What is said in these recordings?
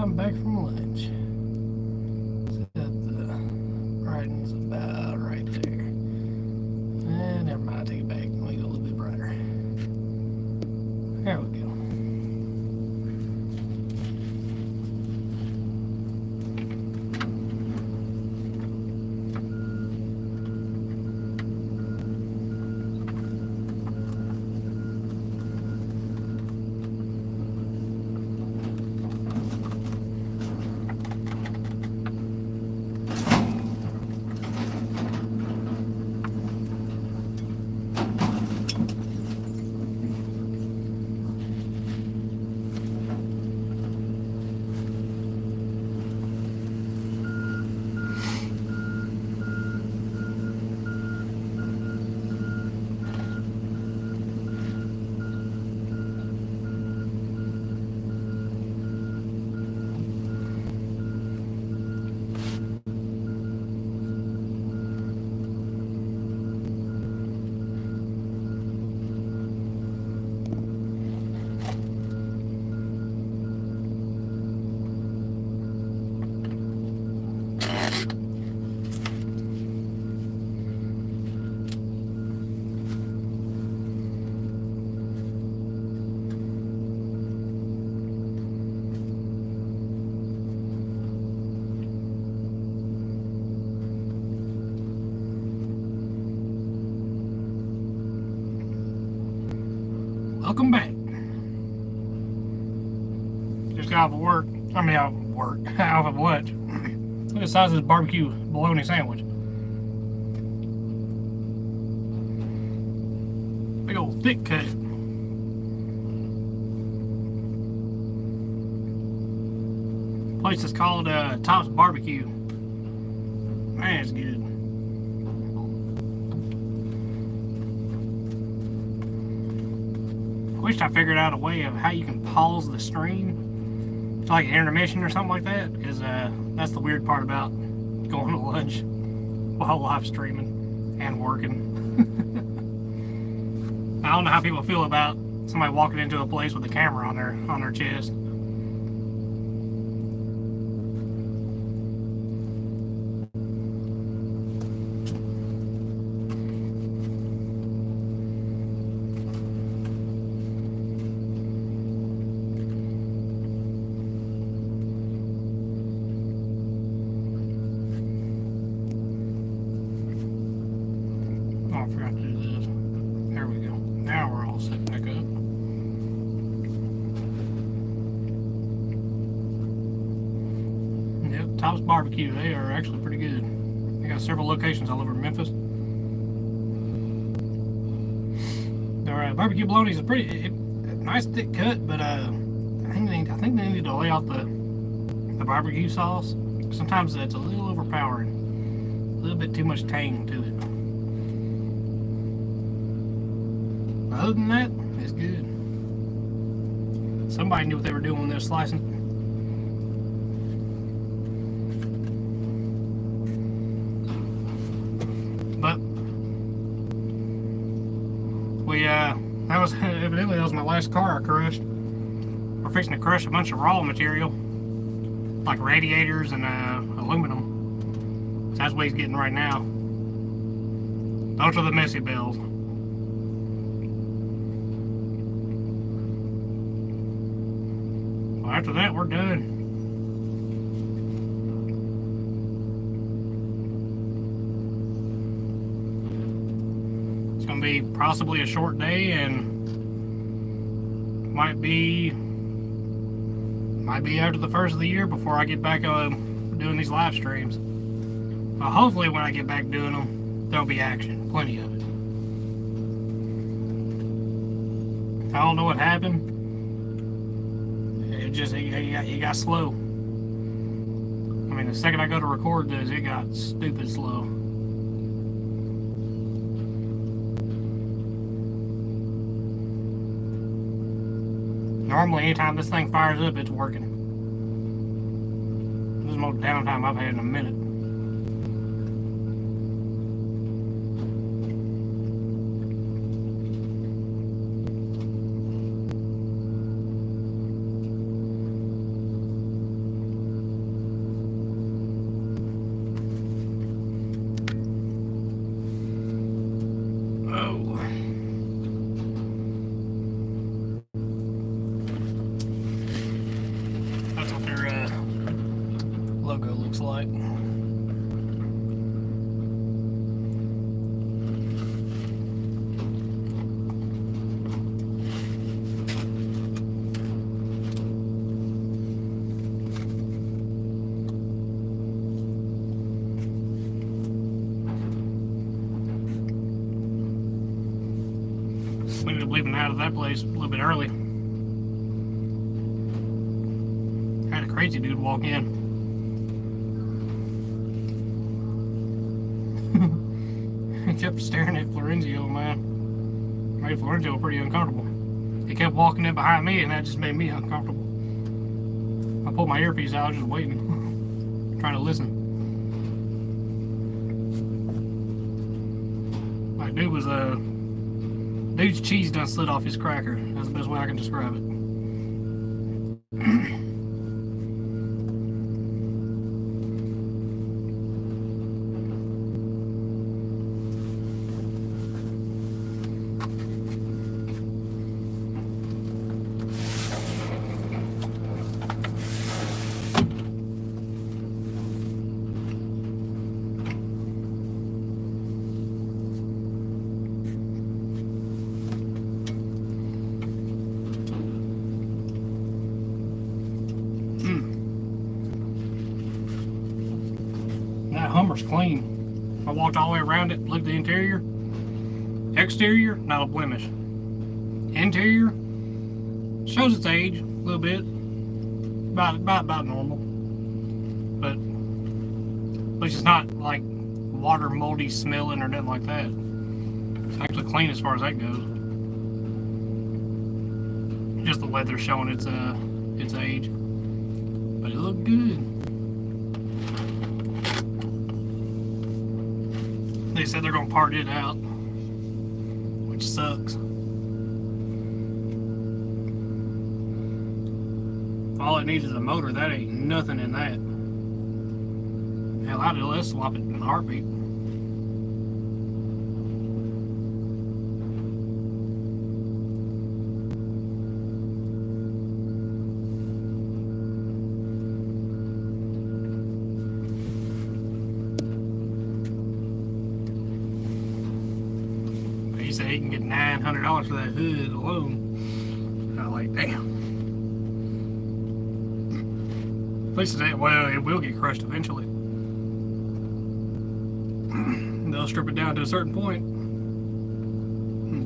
I'm back from lunch. The writing's about right there. Never mind, I take it back. Let me go a little bit brighter. There we go. Welcome back. Just got off of work. I mean, off of work. Off of lunch. Look at the size of this barbecue bologna sandwich. Big old thick cut. Place is called Top's Barbecue. Man, it's good. I wished I figured out a way of how you can pause the stream. It's like an intermission or something like that, because that's the weird part about going to lunch while live streaming and working. I don't know how people feel about somebody walking into a place with a camera on their chest. I forgot to do this. There we go. Now we're all set back up. Yep, Top's Barbecue. They are actually pretty good. They got several locations all over Memphis. Their barbecue bologna is a pretty nice thick cut, but I think they need to lay out the barbecue sauce. Sometimes it's a little overpowering, a little bit too much tang to it. Other than that, it's good. Somebody knew what they were doing when they were slicing. But evidently that was my last car I crushed. We're fixing to crush a bunch of raw material, like radiators and aluminum. So that's what he's getting right now. Those are the messy bills. After that, we're done. It's going to be possibly a short day, and might be after the first of the year before I get back doing these live streams. Well, hopefully when I get back doing them, there'll be action, plenty of it. I don't know what happened. It got slow. I mean, the second I go to record this, it got stupid slow. Normally, anytime this thing fires up, it's working. This is the most downtime I've had in a minute. logo looks like. We ended up leaving out of that place a little bit early. Had a crazy dude walk in. He kept staring at Florencio, man. Made Florencio pretty uncomfortable. He kept walking in behind me, and that just made me uncomfortable. I pulled my earpiece out, I was just waiting, trying to listen. Like, dude's cheese done slid off his cracker. That's the best way I can describe it. That Hummer's clean. I walked all the way around it, looked at the interior. Exterior, not a blemish. Interior, shows its age a little bit. About normal. But at least it's not like water moldy smelling or nothing like that. It's actually clean as far as that goes. Just the leather showing its age. But it looked good. They said they're gonna part it out, which sucks. If all it needs is a motor, that ain't nothing in that. Hell, I'd let's swap it in a heartbeat. He said he can get $900 for that hood alone. I was like, damn. At least it ain't, well, it will get crushed eventually. They'll strip it down to a certain point.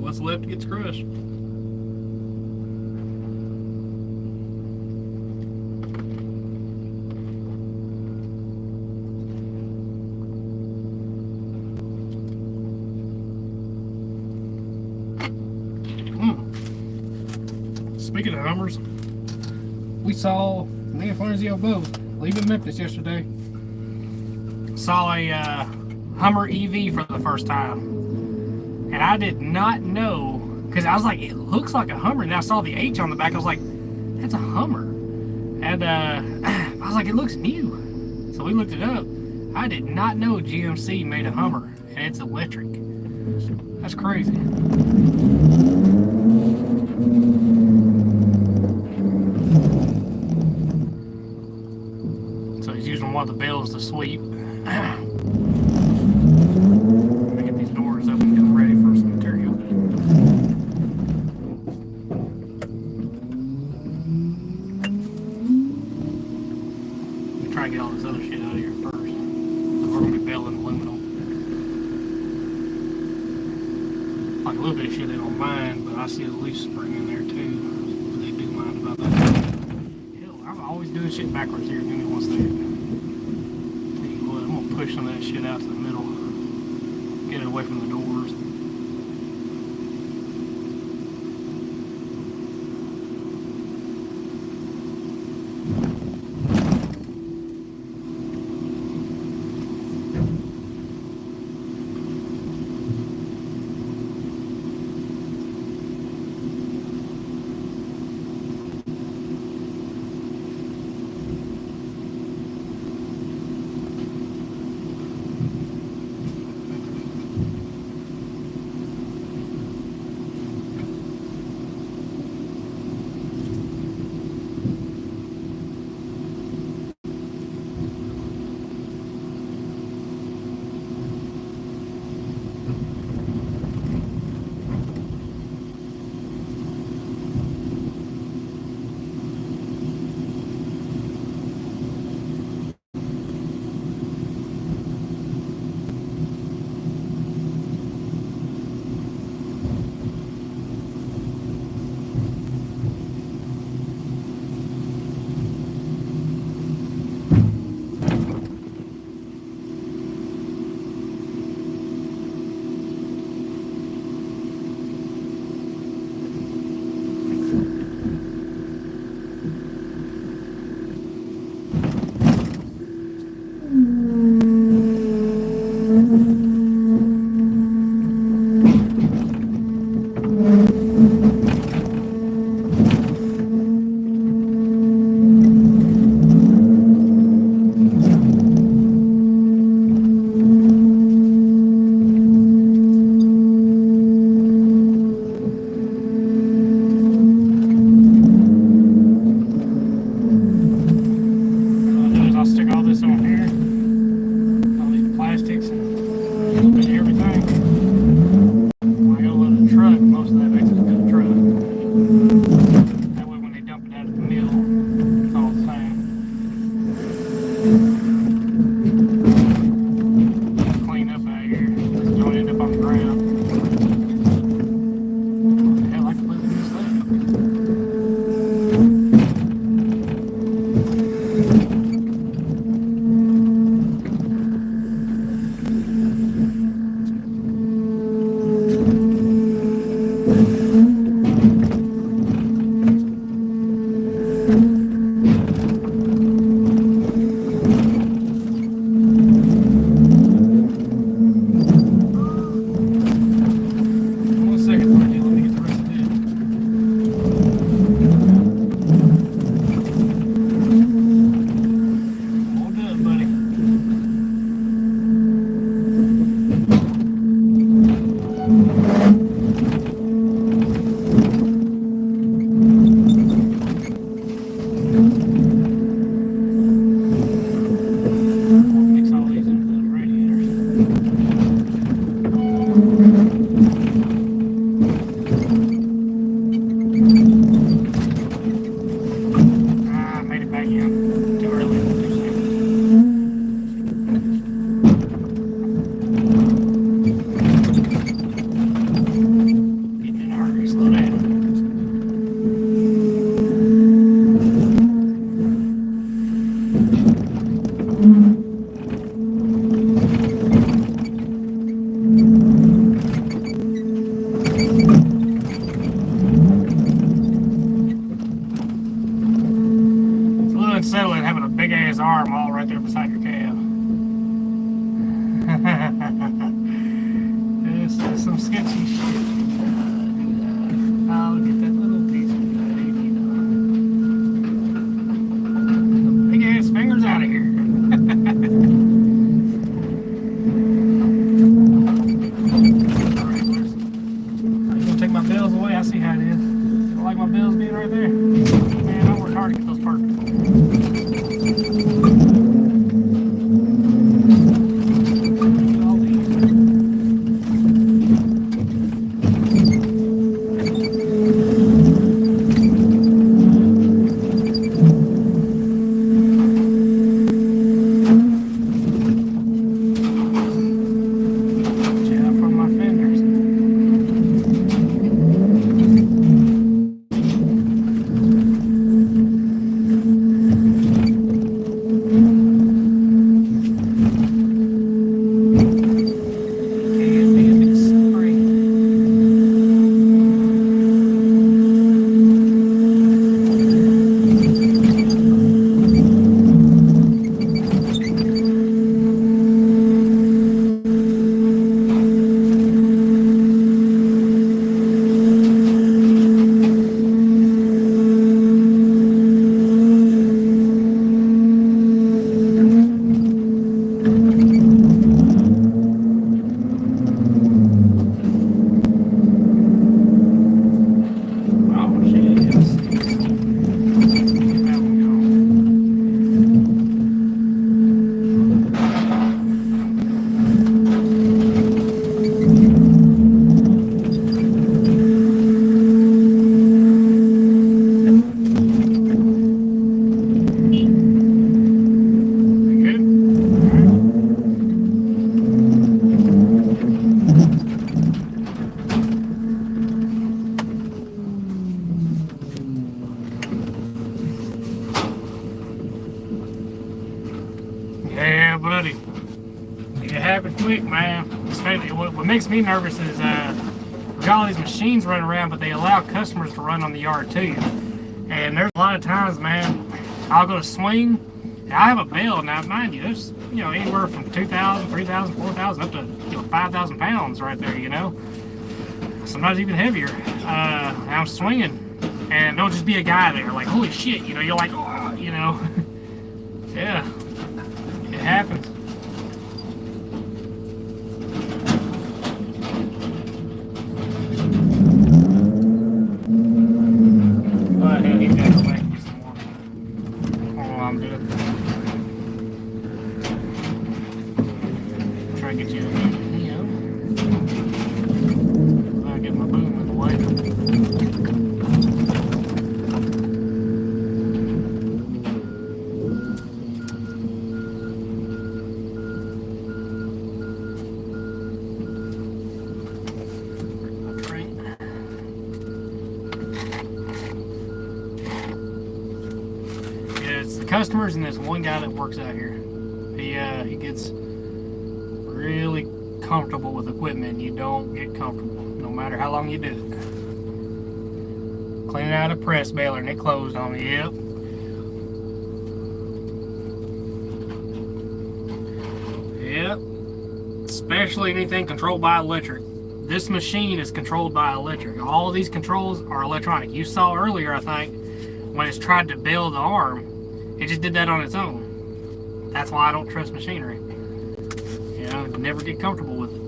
What's left gets crushed. Speaking of Hummers, we saw me and Florencio both leaving Memphis yesterday. Saw a Hummer EV for the first time, and I did not know, because I was like, it looks like a Hummer, and I saw the H on the back. I was like, that's a Hummer, and I was like, it looks new. So we looked it up. I did not know GMC made a Hummer, and it's electric. That's crazy. So he's using one of the bells to sweep. Let me get these doors open and get them ready for some material. Let me try and get all this other shit out of here first. We're going to be belling aluminum. Like a little bit of shit they don't mind, but I see a loose spring in there too. They do mind about that. Hell, I'm always doing shit backwards here. Give me one second. Tell you what, I'm gonna push some of that shit out to the middle. Get it away from the doors. unsettling having a big ass arm all right there beside your cab. This is some sketchy shit. I'll get that little piece of the big ass fingers out of here. Take my bills away. I see how it is. You don't like my bills being right there? Man, I worked hard to get those perfect. Yeah, buddy. It happened quick, man. Especially what makes me nervous is we got all these machines running around, but they allow customers to run on the yard too. And there's a lot of times, man, I'll go to swing. And I have a bale now, mind you. There's anywhere from 2,000, 3,000, 4,000 up to 5,000 pounds right there. Sometimes even heavier. And I'm swinging, and there'll just be a guy there, like, holy shit, you're like, oh, yeah. It happens. Go ahead and eat that. Go back and get some more. Oh, I'm good. Try and get you I'll get my boom in the way. It's the customers and there's one guy that works out here. He gets really comfortable with equipment. You don't get comfortable no matter how long you do it. Cleaning out a press baler and it closed on me. Yep. Especially anything controlled by electric. This machine is controlled by electric. All of these controls are electronic. You saw earlier, I think, when it's tried to build the arm, it just did that on its own. That's why I don't trust machinery. Never get comfortable with it.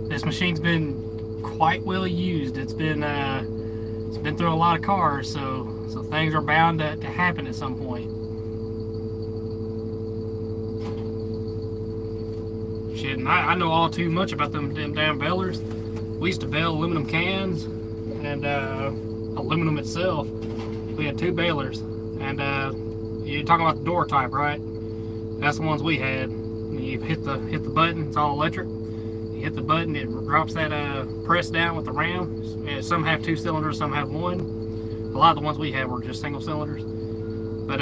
This machine's been quite well used. It's been through a lot of cars, so things are bound to happen at some point. Shit, and I know all too much about them damn balers. We used to bale aluminum cans and aluminum itself. We had 2 balers, and you're talking about the door type, right? That's the ones we had. You hit the button. It's all electric. You hit the button, it drops that press down with the ram. Some have 2 cylinders, some have 1. A lot of the ones we had were just single cylinders. But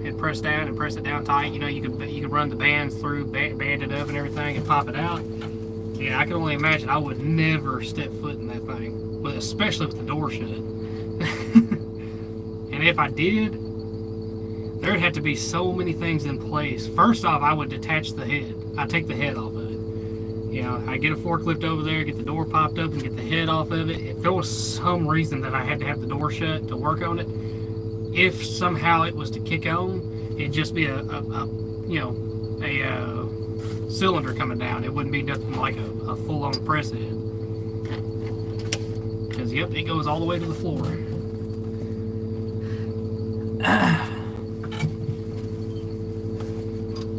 it pressed down and press it down tight. You could run the bands through, band it up and everything, and pop it out. Yeah, I can only imagine. I would never step foot in that thing, but especially with the door shut. And if I did, there'd have to be so many things in place. First off, I would detach the head. I'd take the head off of it. You know, I get a forklift over there, get the door popped up, and get the head off of it. If there was some reason that I had to have the door shut to work on it, if somehow it was to kick on, it'd just be a cylinder coming down. It wouldn't be nothing like a full-on press head. Because, yep, it goes all the way to the floor.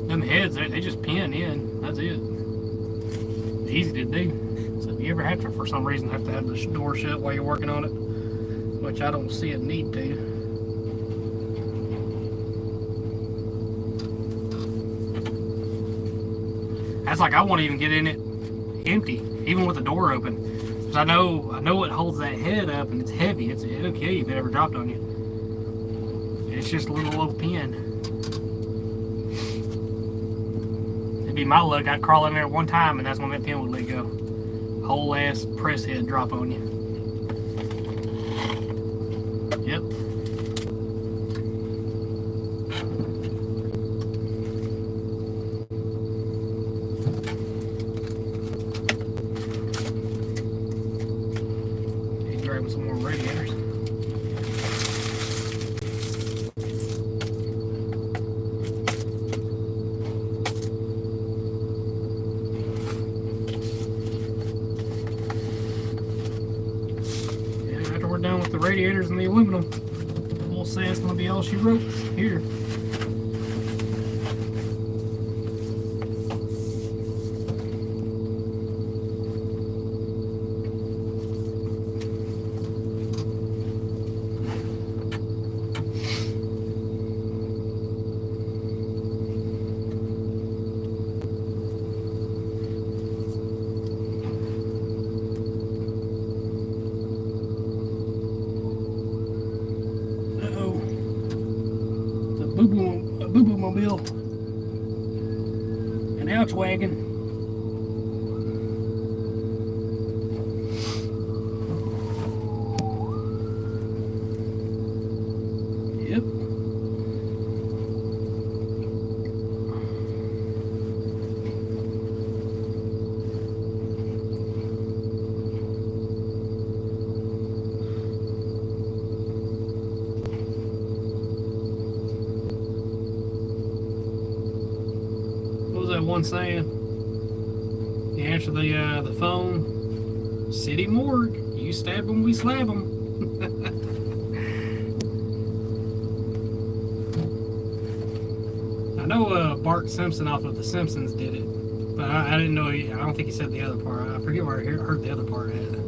Them heads, they just pin in. That's it. Easy to do. So if you ever have to, for some reason, have to have the door shut while you're working on it, which I don't see a need to. That's like I won't even get in it empty, even with the door open, because I know it holds that head up and it's heavy. It'll kill you if it ever dropped on you. It's just a little old pin. It'd be my luck. I'd crawl in there one time and that's when that pin would let go. Whole ass press head drop on you. Yep. Grabbing some more radiators. Yeah, after we're done with the radiators and the aluminum, we'll say it's going to be all she wrote here. Boo-boo mobile, an ouch wagon. Yep. That one saying, you answer the phone, city morgue, you stab them, we slab them. I know Bart Simpson off of The Simpsons did it, but I didn't know, I don't think he said the other part. I forget where I heard the other part at.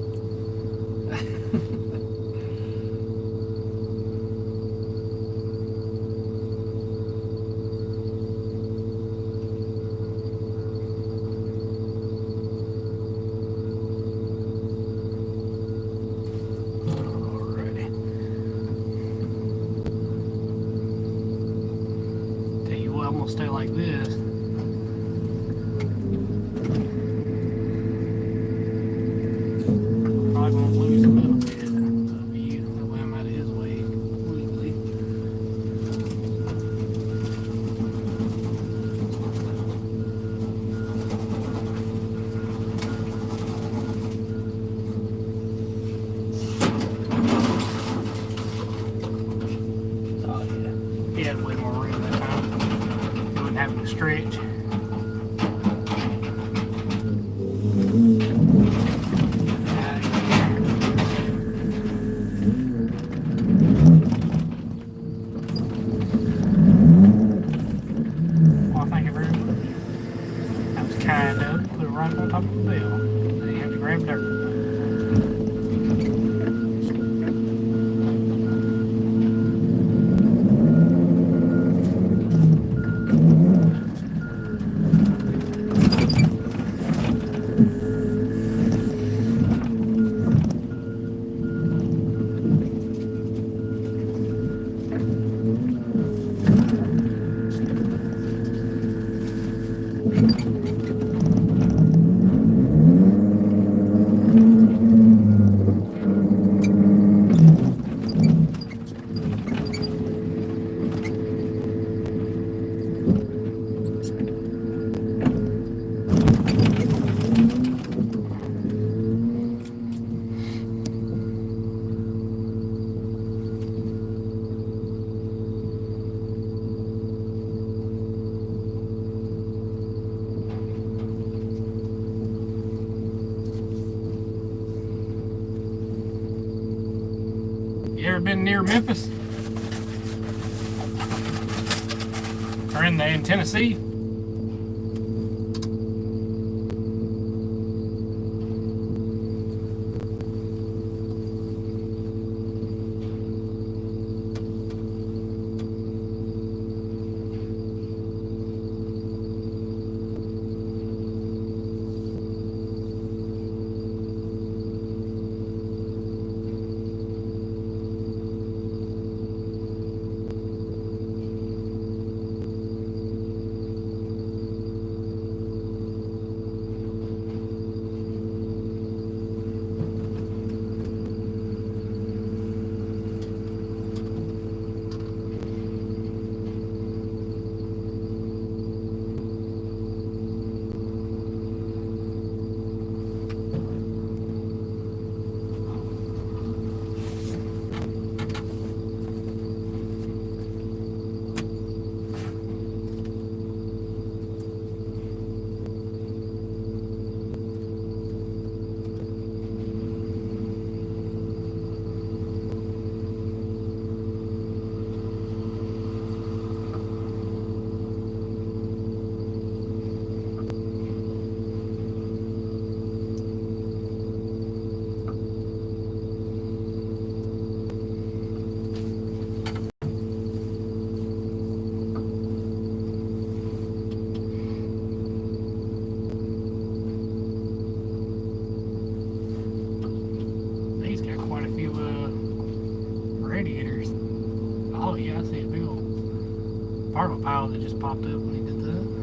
I'm gonna stay like this. Probably gonna lose a little bit of view. That way I'm out of his way completely. Oh yeah, he had way more room that time. Having to stretch. Well, thank you very much. That was kind of put it right on top of the bell. Then you have to grab dirt. You ever been near Memphis? Or in Tennessee? He's got quite a few radiators. Oh yeah, I see a big old part of a pile that just popped up when he did that.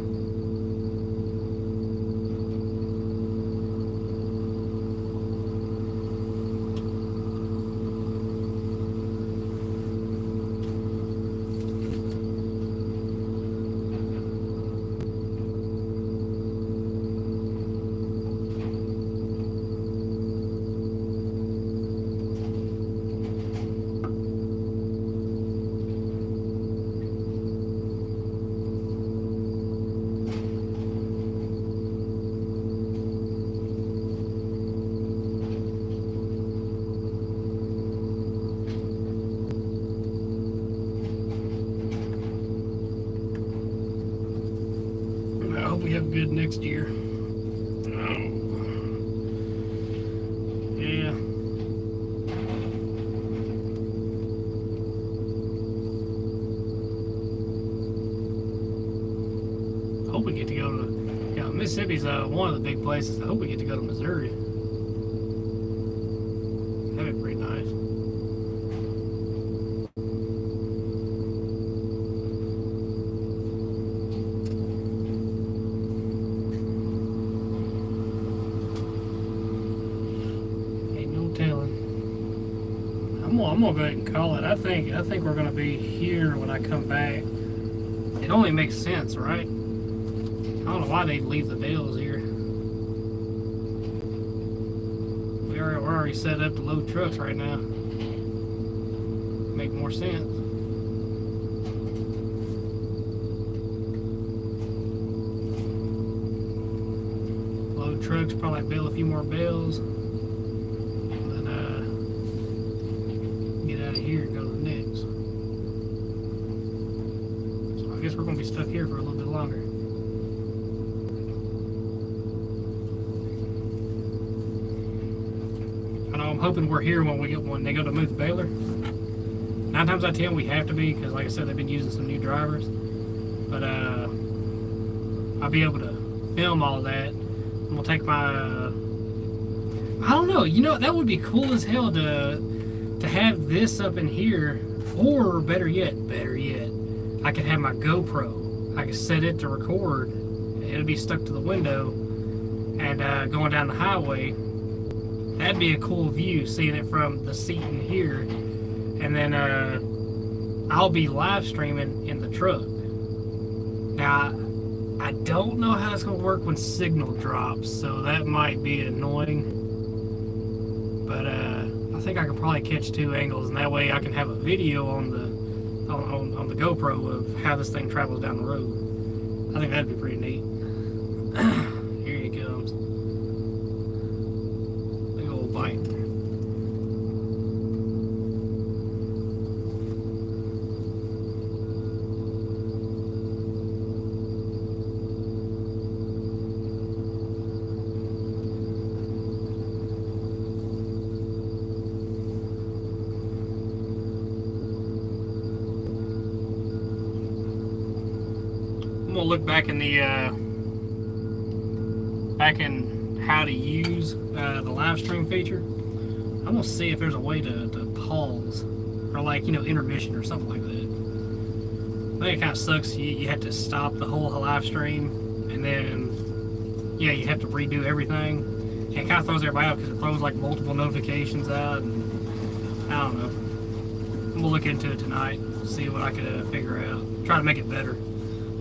I hope we have good next year. Yeah. I hope we get to go to, Mississippi's one of the big places. I hope we get to go to Missouri. That'd be pretty nice. I'm gonna go ahead and call it. I think we're gonna be here when I come back. It only makes sense, right? I don't know why they leave the bales here. We're already set up to load trucks right now. Make more sense. Load trucks, probably bale a few more bales. Here and go to the next. So I guess we're going to be stuck here for a little bit longer. I know I'm hoping we're here when they go to move the baler. 9 times out of 10 we have to be, because like I said, they've been using some new drivers. But I'll be able to film all that. And we'll take my I don't know, that would be cool as hell to have this up in here, or better yet, I could have my GoPro. I could set it to record. It'll be stuck to the window, and going down the highway, that'd be a cool view, seeing it from the seat in here. And then I'll be live streaming in the truck. Now, I don't know how it's going to work when signal drops, so that might be annoying. But I think I could probably catch 2 angles, and that way I can have a video on the GoPro of how this thing travels down the road. I think that'd be pretty neat. Here he comes. Big old bite. gonna look back in the back in how to use the live stream feature. I'm gonna see if there's a way to pause or like intermission or something like that. I think it kind of sucks. You have to stop the whole live stream and then you have to redo everything. And it kind of throws everybody out because it throws like multiple notifications out. And I don't know. I'm gonna look into it tonight, see what I could figure out. Try to make it better.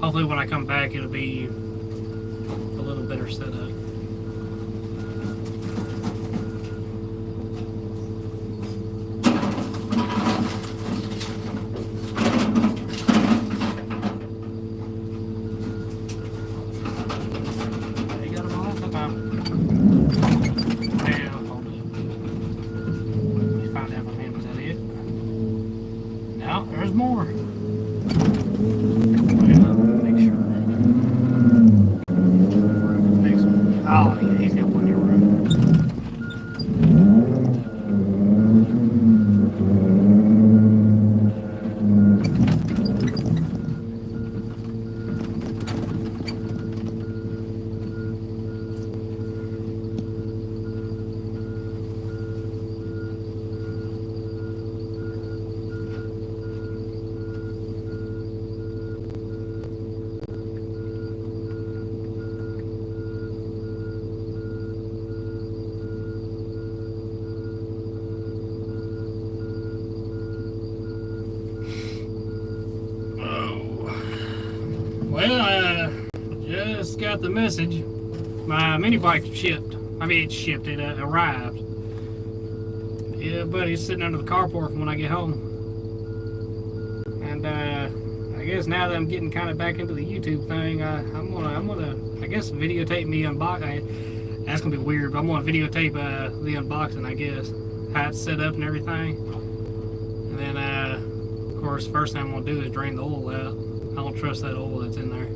Hopefully when I come back it'll be a little better set up. Well, I just got the message. My mini bike shipped. I mean, it arrived. Yeah, buddy, it's sitting under the carport from when I get home. And I guess now that I'm getting kind of back into the YouTube thing, I'm gonna, I guess, videotape me unboxing. That's gonna be weird, but I'm gonna videotape the unboxing, I guess, how it's set up and everything. And then, of course, first thing I'm gonna do is drain the oil out. I don't trust that oil that's in there.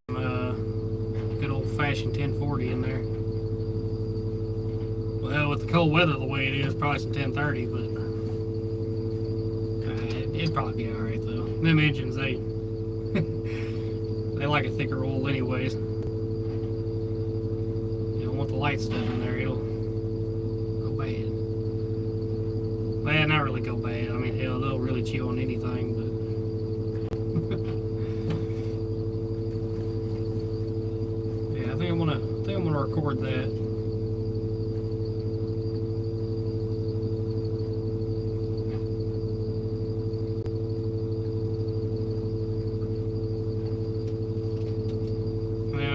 Put some good old-fashioned 1040 in there. Well, with the cold weather the way it is, probably some 1030, but it'd probably be alright though. Them engines, they like a thicker oil anyways. You don't want the light stuff in there, it'll go bad. Well, not really go bad. I mean, hell, they'll really chew on anything, but yeah, I think I'm gonna record that.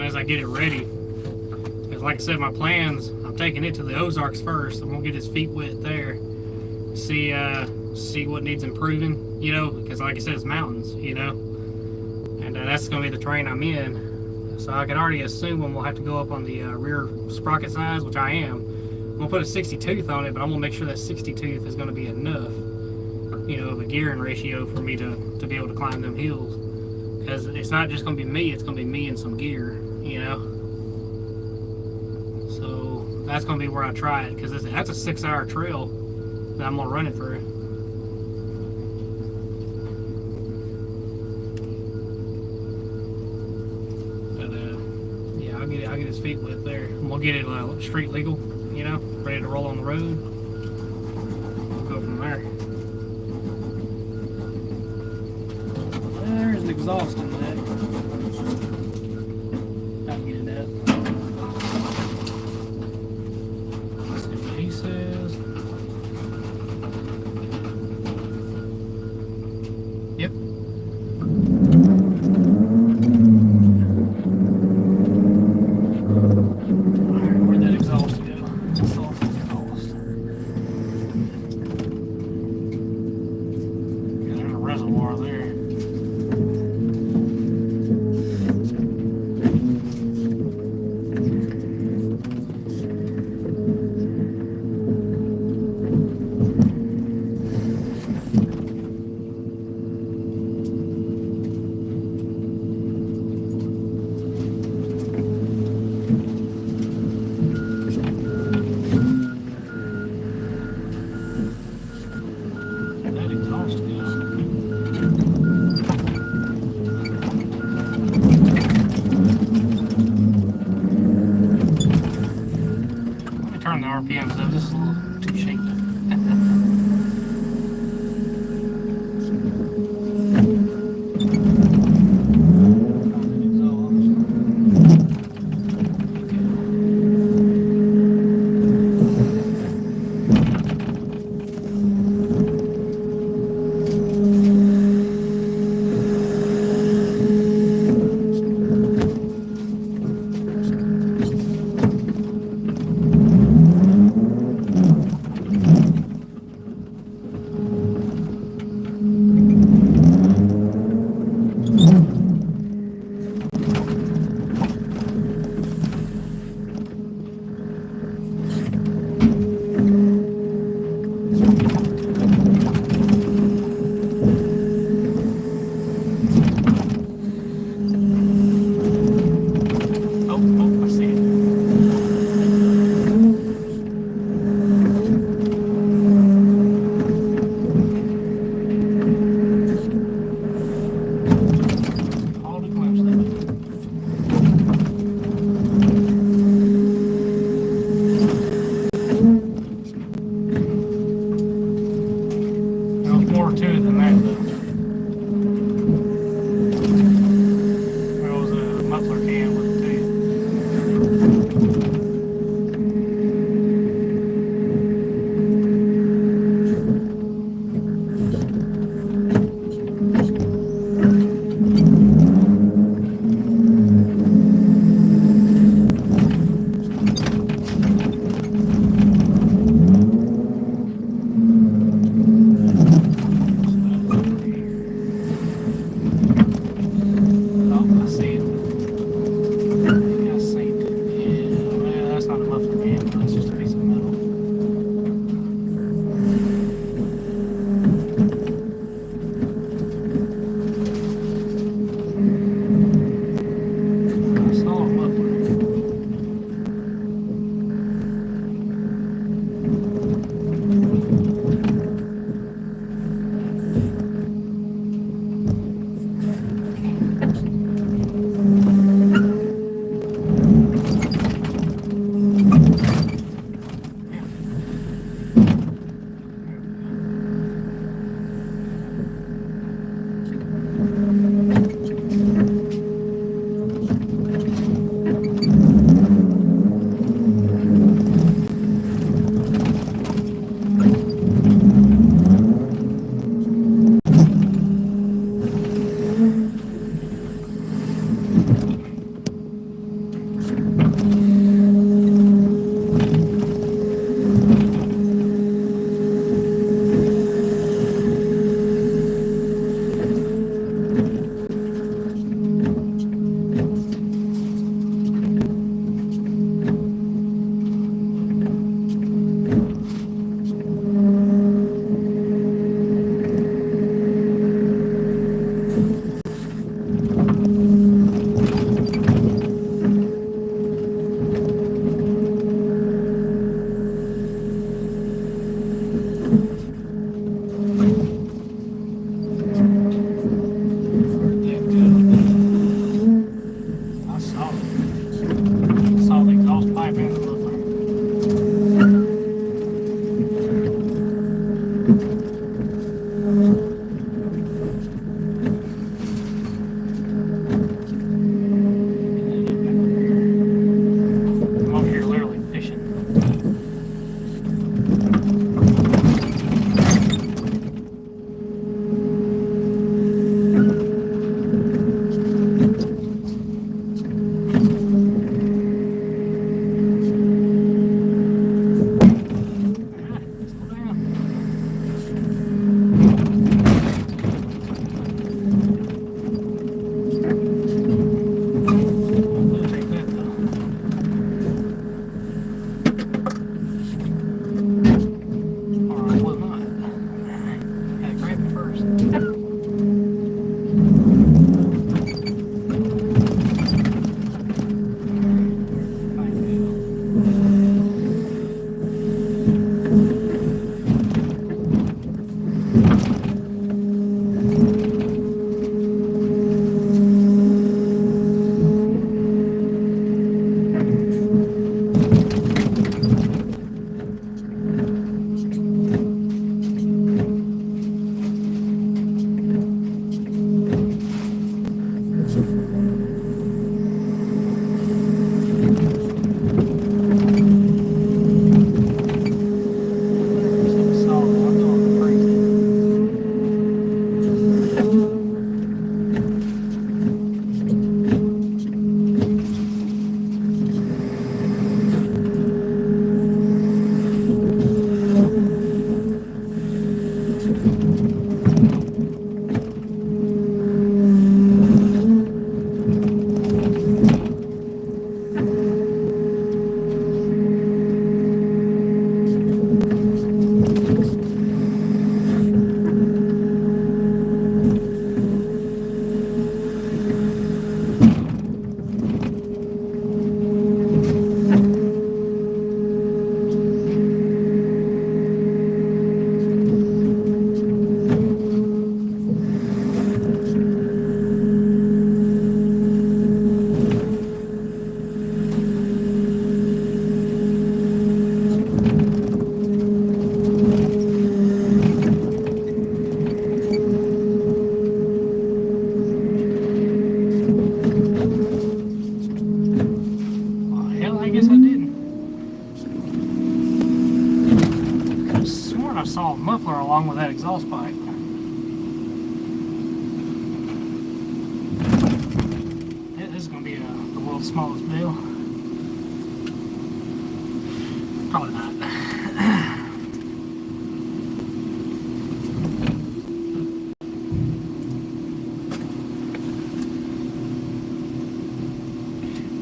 As I get it ready, because like I said, my plans, I'm taking it to the Ozarks first. I'm gonna get his feet wet there, see what needs improving, because like I said, it's mountains, and that's gonna be the terrain I'm in. So I can already assume I'm gonna have to go up on the rear sprocket size, which I am. I'm gonna put a 60 tooth on it, but I'm gonna make sure that 60 tooth is gonna be enough, of a gearing ratio for me to be able to climb them hills. Because it's not just gonna be me; it's gonna be me and some gear, So that's gonna be where I try it, because that's a 6-hour trail that I'm gonna run it through. Yeah, I'll get his feet wet there. And we'll get it street legal, ready to roll on the road. We'll go from there. There's an exhaust in that. I'll get it out. Let's see what he says. Yep. Alright, where'd that exhaust go? Exhaust. Yeah, there's a reservoir there. though. This is a little too shaky. thought I saw a muffler along with that exhaust pipe. This is going to be the world's smallest bill. Probably not.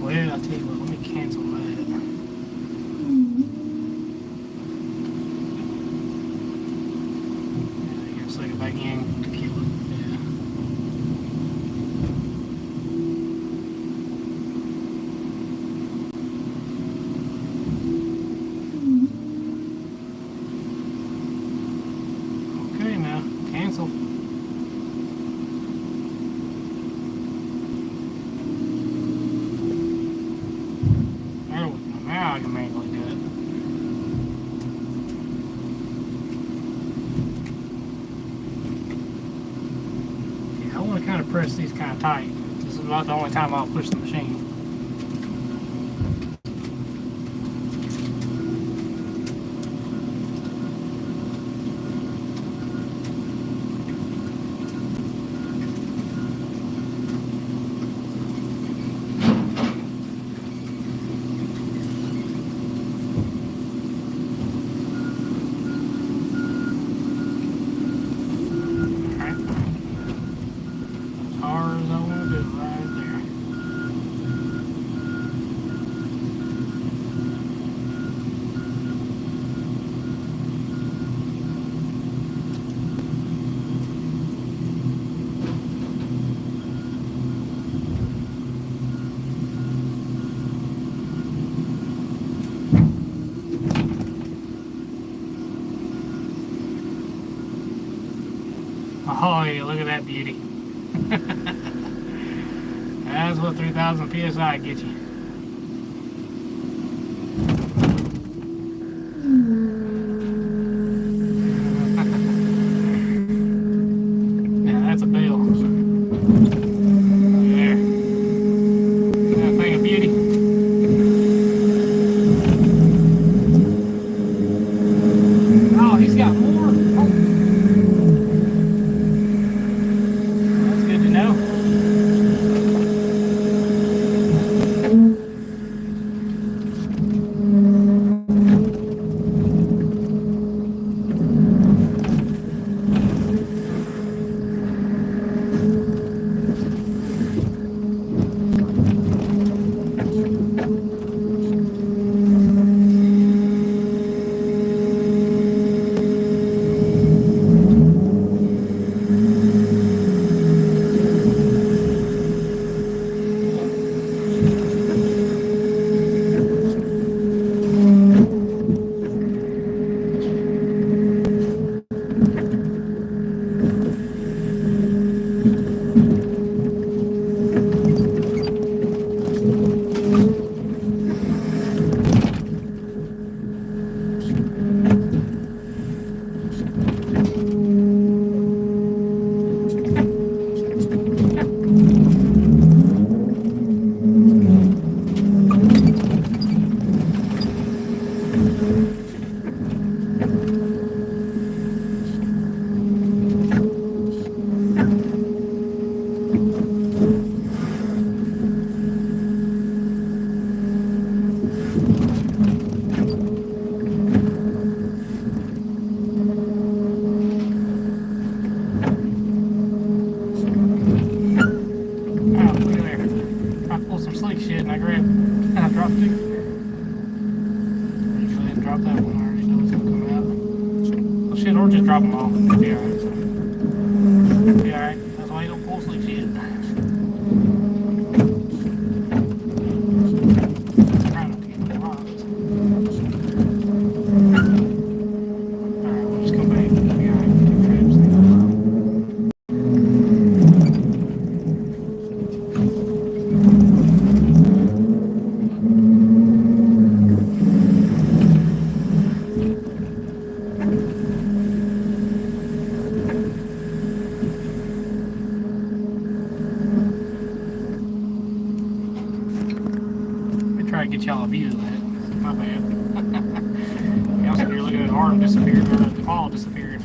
Well, I'll tell you what, let me cancel that. Back in to kill it. Yeah. Okay, now cancel. There we go. Now I can manually do it. Kind of press these kind of tight. This is about the only time I'll push the machine. Oh yeah, look at that beauty. That's what 3,000 PSI gets you. Yeah, that's a bill. There. That thing of beauty. Oh, he's got more. Oh. Or just drop them off. It'll be alright. It'll be alright. That's why you don't pull slick shit. Try not to get no rocks. Alright, we'll just come back. It'll be alright. Two trips. disappeared, or the ball disappeared.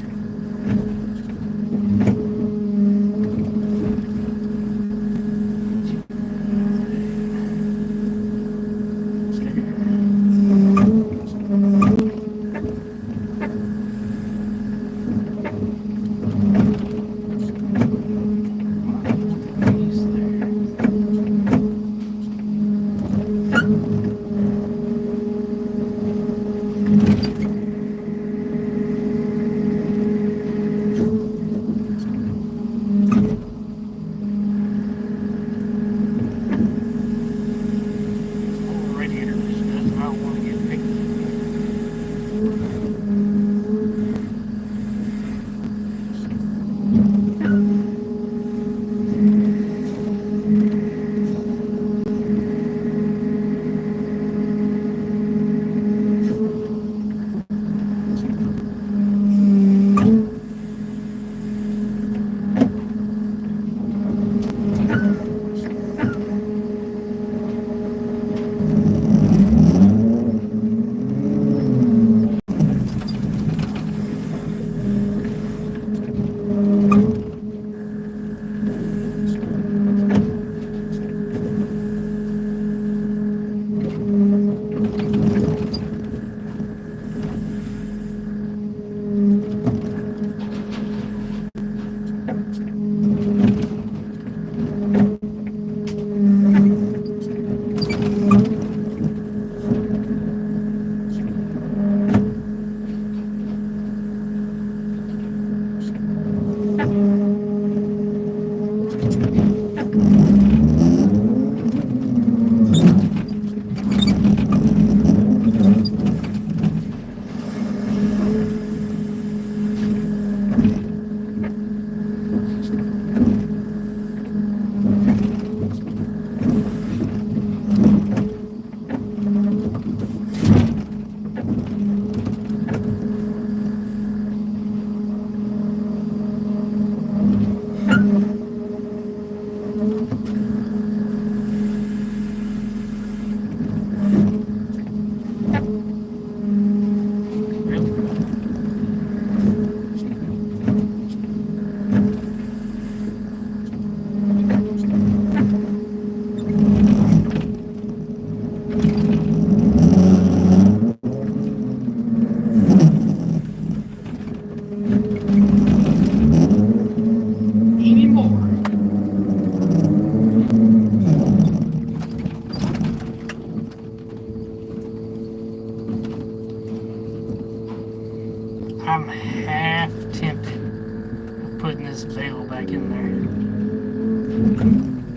I'm half tempted of putting this bale back in there.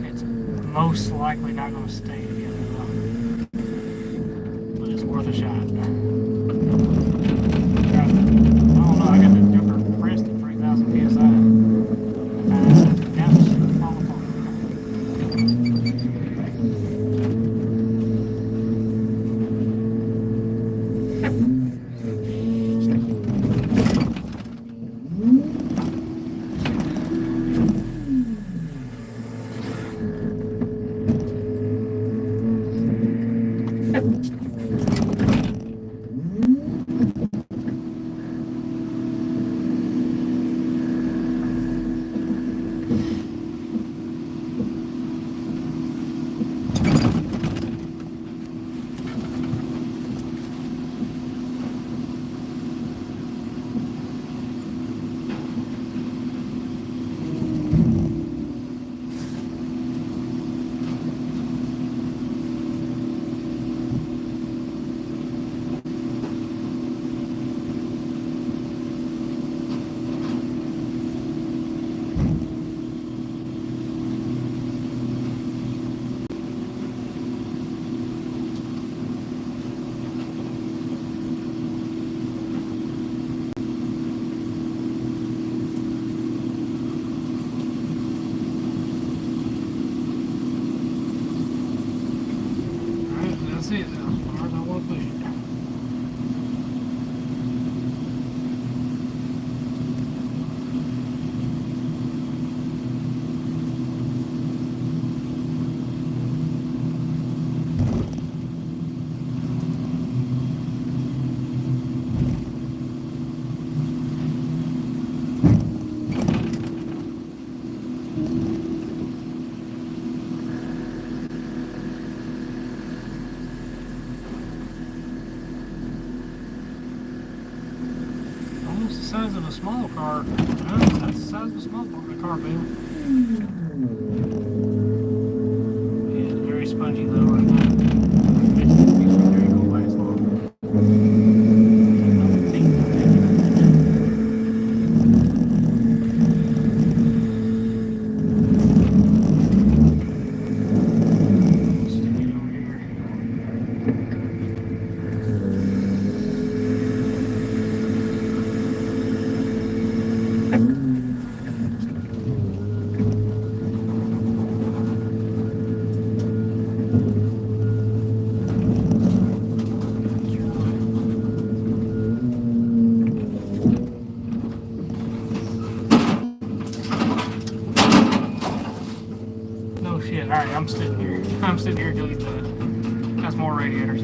It's most likely not going to stay together though, but it's worth a shot. I don't know, I got the jumper pressed at 3,000 psi. Now it's going to fall apart. That's the size of a small car. No, that's the size of a small car, Bill. Yeah, it's very spongy though right now. It's very gonna last long. Shit, alright, I'm sitting here. I'm sitting here till he's done. That's more radiators.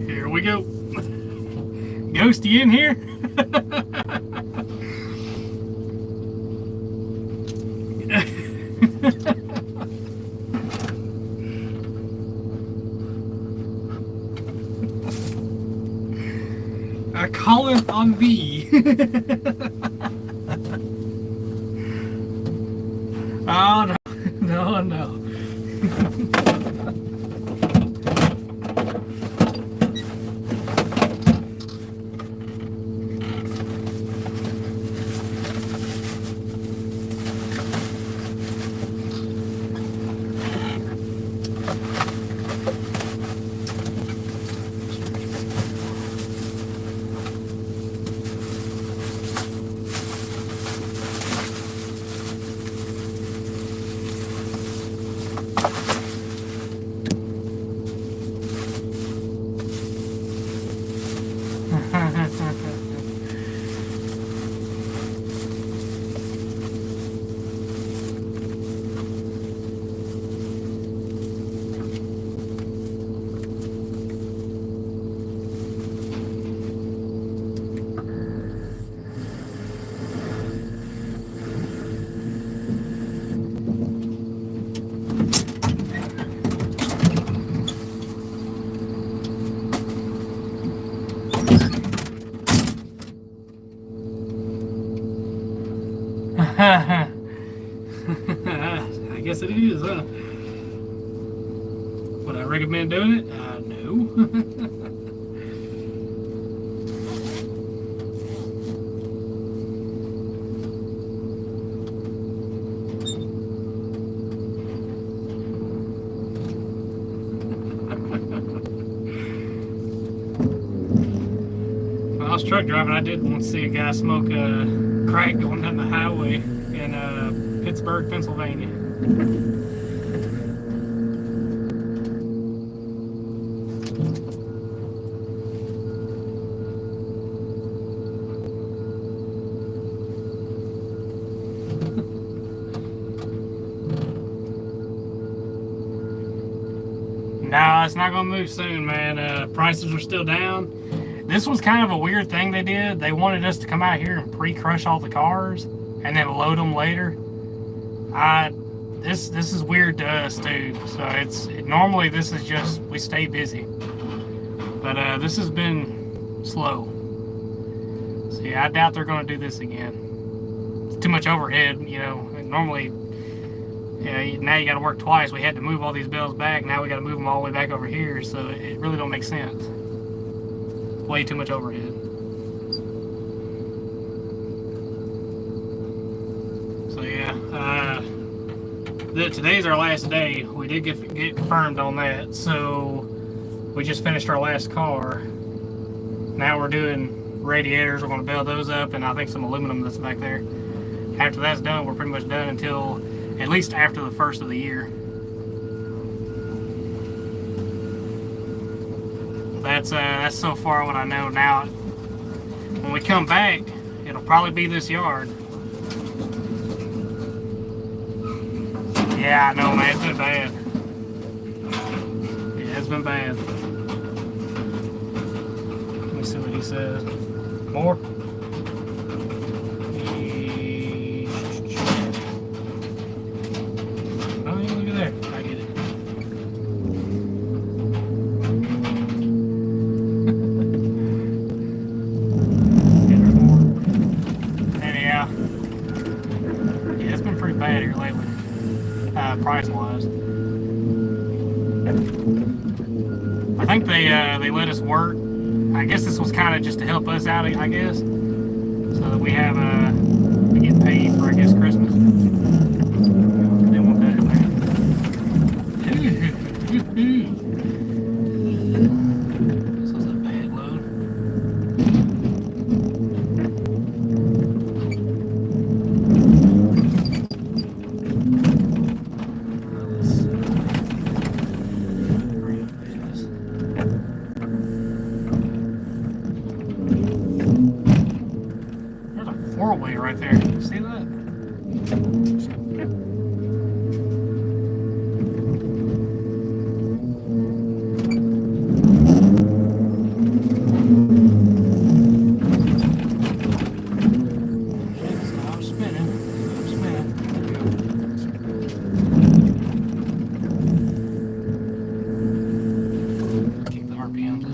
Here we go. Ghosty in here. I call it on thee. Oh no, no, no. I guess it is, huh? Would I recommend doing it? No. When I was truck driving, I did once see a guy smoke crack going down the highway in Pittsburgh, Pennsylvania. No, it's not going to move soon, man. Prices are still down. This was kind of a weird thing they did. They wanted us to come out here and pre-crush all the cars and then load them later. This is weird to us too. So normally this is just we stay busy, but this has been slow. So yeah, I doubt they're going to do this again. It's too much overhead, you know. Normally, now you got to work twice. We had to move all these bales back. Now we got to move them all the way back over here. So it really don't make sense. Way too much overhead. So yeah, today's our last day. We did get confirmed on that. So we just finished our last car. Now we're doing radiators. We're going to build those up, and I think some aluminum that's back there. After that's done, we're pretty much done until at least after the first of the year. That's so far what I know now. When we come back, it'll probably be this yard. Yeah, I know, man. It's been bad. Yeah, it's been bad. Let me see what he says. More? Oh, yeah, look at there. I get it. Anyhow. Yeah, it's been pretty bad here lately. Price-wise. I think they let us work. I guess this was kind of just to help us out, I guess, so that we have to get paid for, I guess, Christmas. They want that in there. This was a bad load. Four-way right there. See that? Stop spinning. Stop spinning. Keep the RPMs up.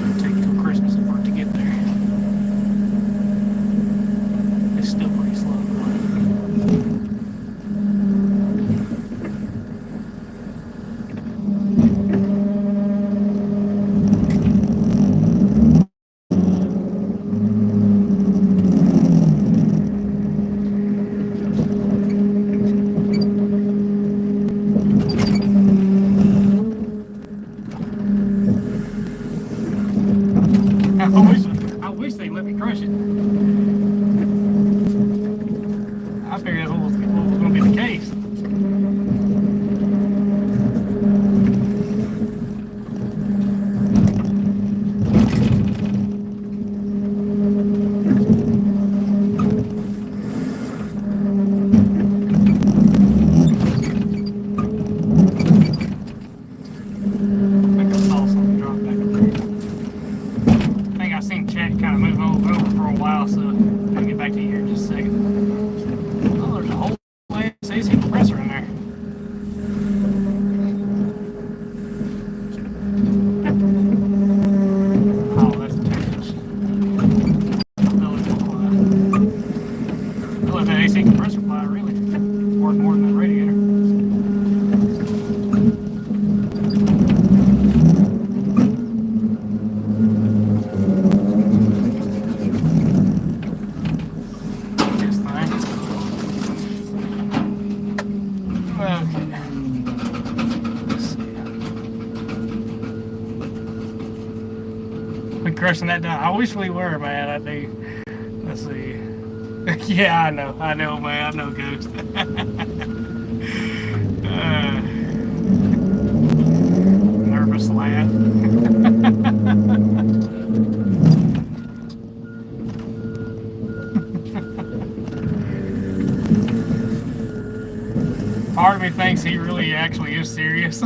It'll take till Christmas for it to get there. Still pretty slow. I wish they let me crush it. I figured that's what was going to be the case. I think I saw something drop back up there. I think I've seen chat kind of move over for a while, so I'll get back to you here in just a second. Oh, there's a whole AC compressor in there. Oh, that's attached. I'll let that AC compressor fly, really. It's worth more than that radiator. Crushing that down. I wish we were, man. I do. Let's see. Yeah, I know, man. I know, Ghost. Nervous laugh. Part of me thinks he really actually is serious.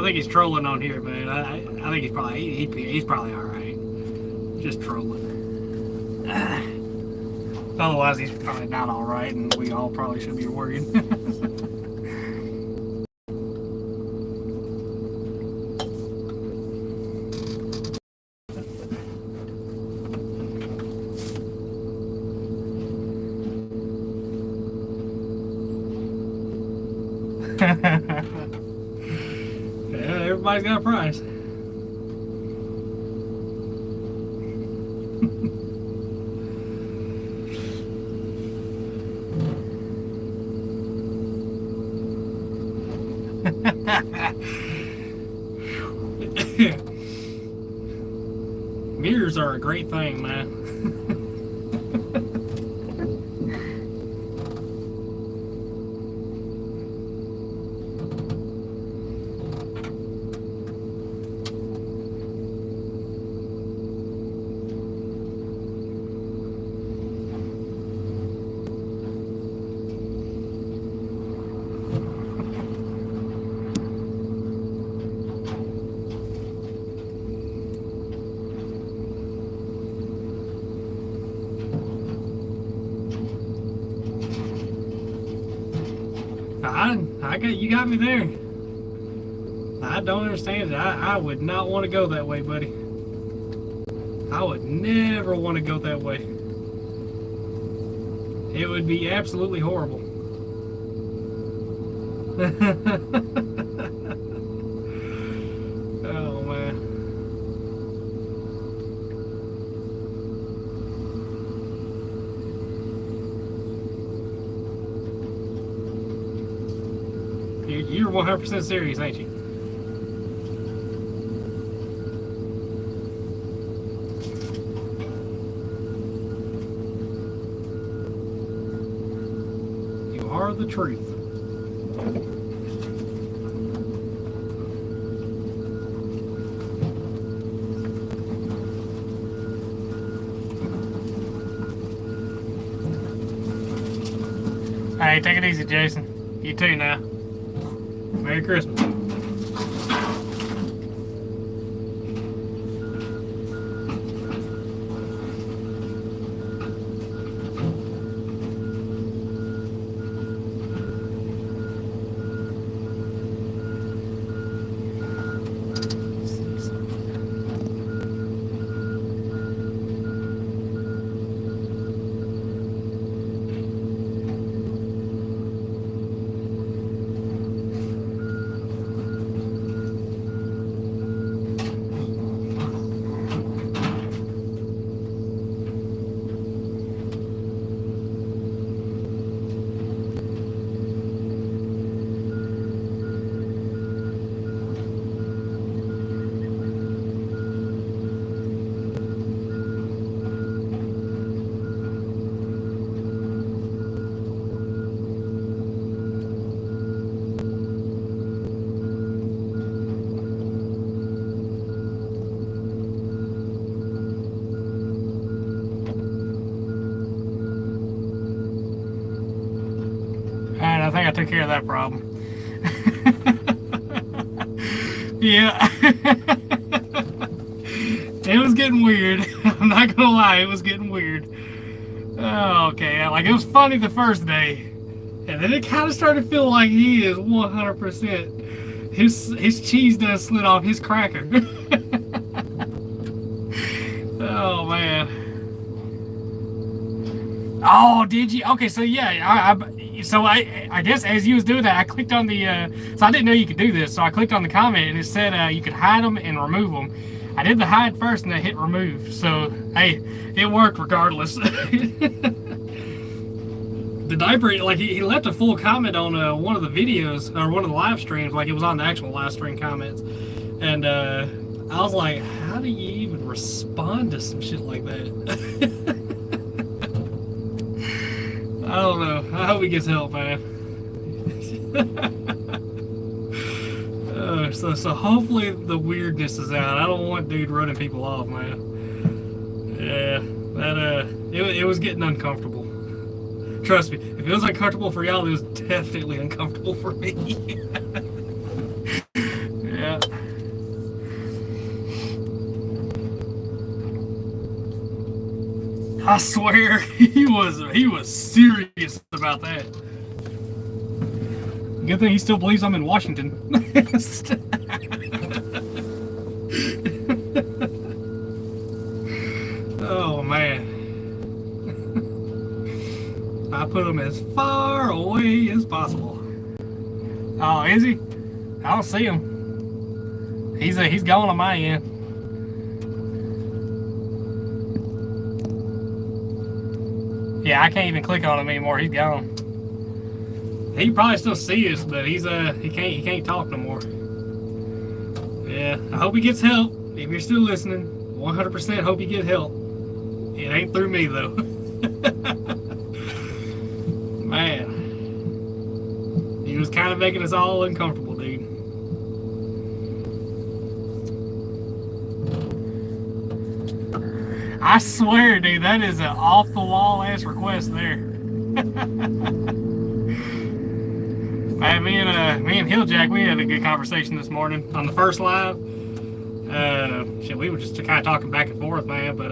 think he's trolling on here, man. I think he's probably all right. Just trolling. Otherwise, he's probably not all right, and we all probably should be worried. Yeah, everybody's got a price. Mirrors are a great thing, man. You got me there. I don't understand it. I would not want to go that way, buddy. I would never want to go that way. It would be absolutely horrible. Oh, man. You're 100% serious, ain't you? You are the truth. Hey, take it easy, Jason. You too now. Merry Christmas. Alright, I think I took care of that problem. Yeah. It was getting weird. I'm not gonna lie, it was getting weird. Oh, okay. Like, it was funny the first day. And then it kind of started to feel like he is 100%. His cheese done slid off his cracker. Oh, man. Oh, did you? Okay, so yeah, I guess as you was doing that, I clicked on the, so I didn't know you could do this, so I clicked on the comment and it said you could hide them and remove them. I did the hide first and I hit remove, so hey, it worked regardless. The diaper, like he left a full comment on one of the videos, or one of the live streams, like it was on the actual live stream comments, and I was like, how do you even respond to some shit like that? I don't know. I hope he gets help, man. So hopefully the weirdness is out. I don't want dude running people off, man. Yeah, that it was getting uncomfortable. Trust me, if it was uncomfortable for y'all, it was definitely uncomfortable for me. Yeah. I swear, he was serious about that. Good thing he still believes I'm in Washington. Oh man. I put him as far away as possible. Oh, is he? I don't see him. He's gone on my end. Yeah, I can't even click on him anymore. He's gone. He probably still see us, but he can't talk no more. Yeah, I hope he gets help. If you're still listening, 100% hope he get help. It ain't through me though. Man, he was kind of making us all uncomfortable, dude. I swear, dude, that is an off-the-wall ass request there. Man, me and Hilljack, we had a good conversation this morning on the first live. Shit, we were just kind of talking back and forth, man. But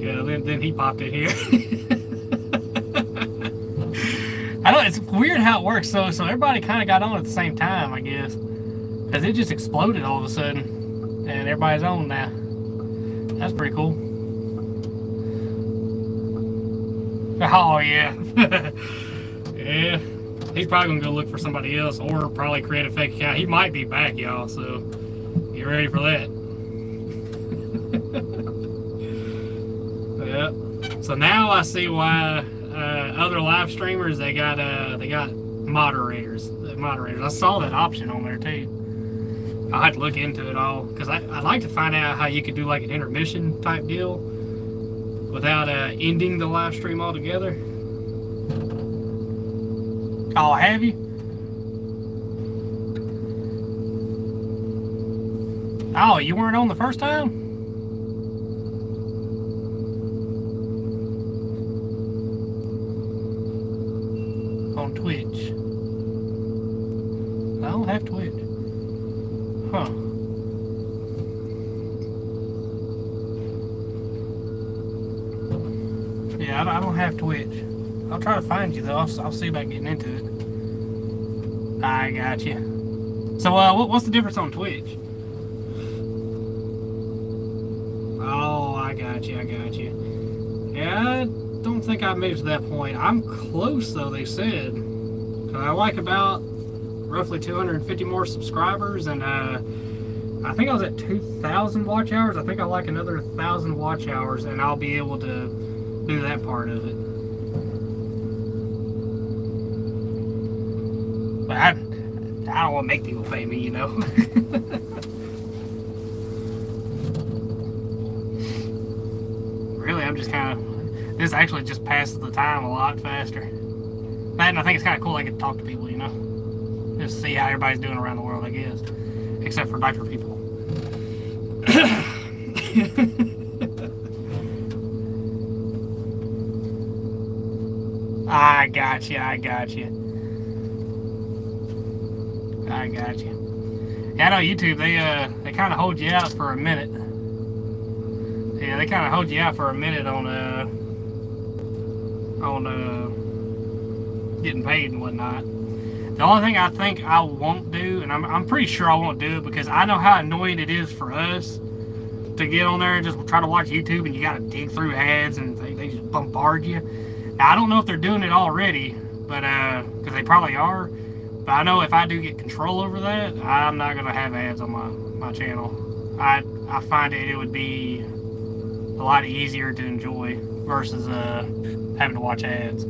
yeah, then he popped in here. I know it's weird how it works. So everybody kind of got on at the same time, I guess, because it just exploded all of a sudden, and everybody's on now. That's pretty cool. Oh yeah. Yeah, he's probably gonna go look for somebody else, or probably create a fake account. He might be back, y'all, so get ready for that. Yeah. So now I see why other live streamers they got moderators. I saw that option on there too. I'll have to look into it all because I'd like to find out how you could do like an intermission type deal without ending the live stream altogether. Oh, have you? Oh, you weren't on the first time? On Twitch. I don't have Twitch. Huh. Yeah, I don't have Twitch. I'll try to find you though. I'll see about getting into it. I got you. So, what's the difference on Twitch? Oh, I got you. Yeah, I don't think I made it to that point. I'm close though. They said. I like about roughly 250 more subscribers, and I think I was at 2,000 watch hours. I think I like another 1,000 watch hours, and I'll be able to do that part of it. But I don't want to make people pay me, you know. Really, I'm just kind of. This actually just passes the time a lot faster. And I think it's kind of cool I get to talk to people, you know. Just see how everybody's doing around the world, I guess. Except for diaper people. I got you. Yeah, I know YouTube, they kind of hold you out for a minute. Yeah, they kind of hold you out for a minute on getting paid and whatnot. The only thing I think I won't do, and I'm pretty sure I won't do it because I know how annoying it is for us to get on there and just try to watch YouTube and you got to dig through ads and they just bombard you. Now, I don't know if they're doing it already, but because they probably are. But I know if I do get control over that, I'm not going to have ads on my channel. I find it would be a lot easier to enjoy versus having to watch ads.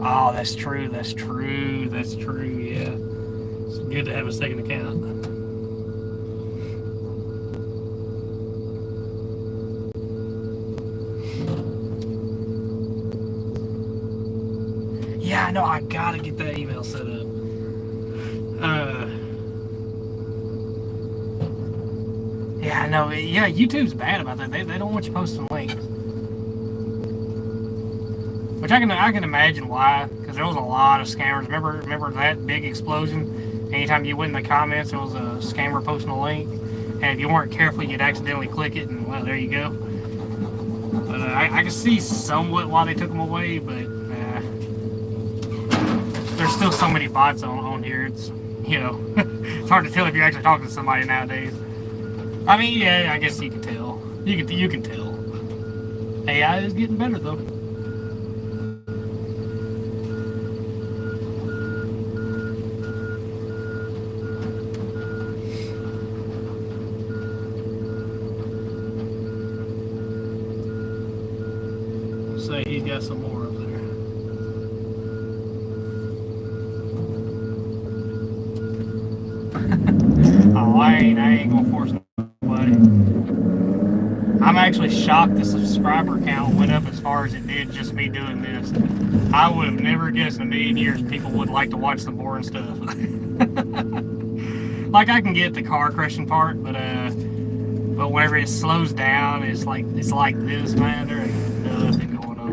Oh, that's true, yeah. It's good to have a second account. Yeah, I know, I gotta get that email set up. Yeah, I know, yeah, YouTube's bad about that. They don't want you posting links. Which I can imagine why, because there was a lot of scammers. Remember that big explosion anytime you went in the comments, there was a scammer posting a link, and if you weren't careful, you'd accidentally click it, and well, there you go. But I can see somewhat why they took them away, but there's still so many bots on here. It's, you know, it's hard to tell if you're actually talking to somebody nowadays. I mean, yeah, I guess you can tell. You can tell. AI is getting better though. Say he's got some more up there. Oh, I ain't gonna force nobody. I'm actually shocked the subscriber count went up as far as it did just me doing this. I would have never guessed in a million years people would like to watch the boring stuff. Like, I can get the car crushing part, but whenever it slows down, it's like this, man. There ain't nothing going on.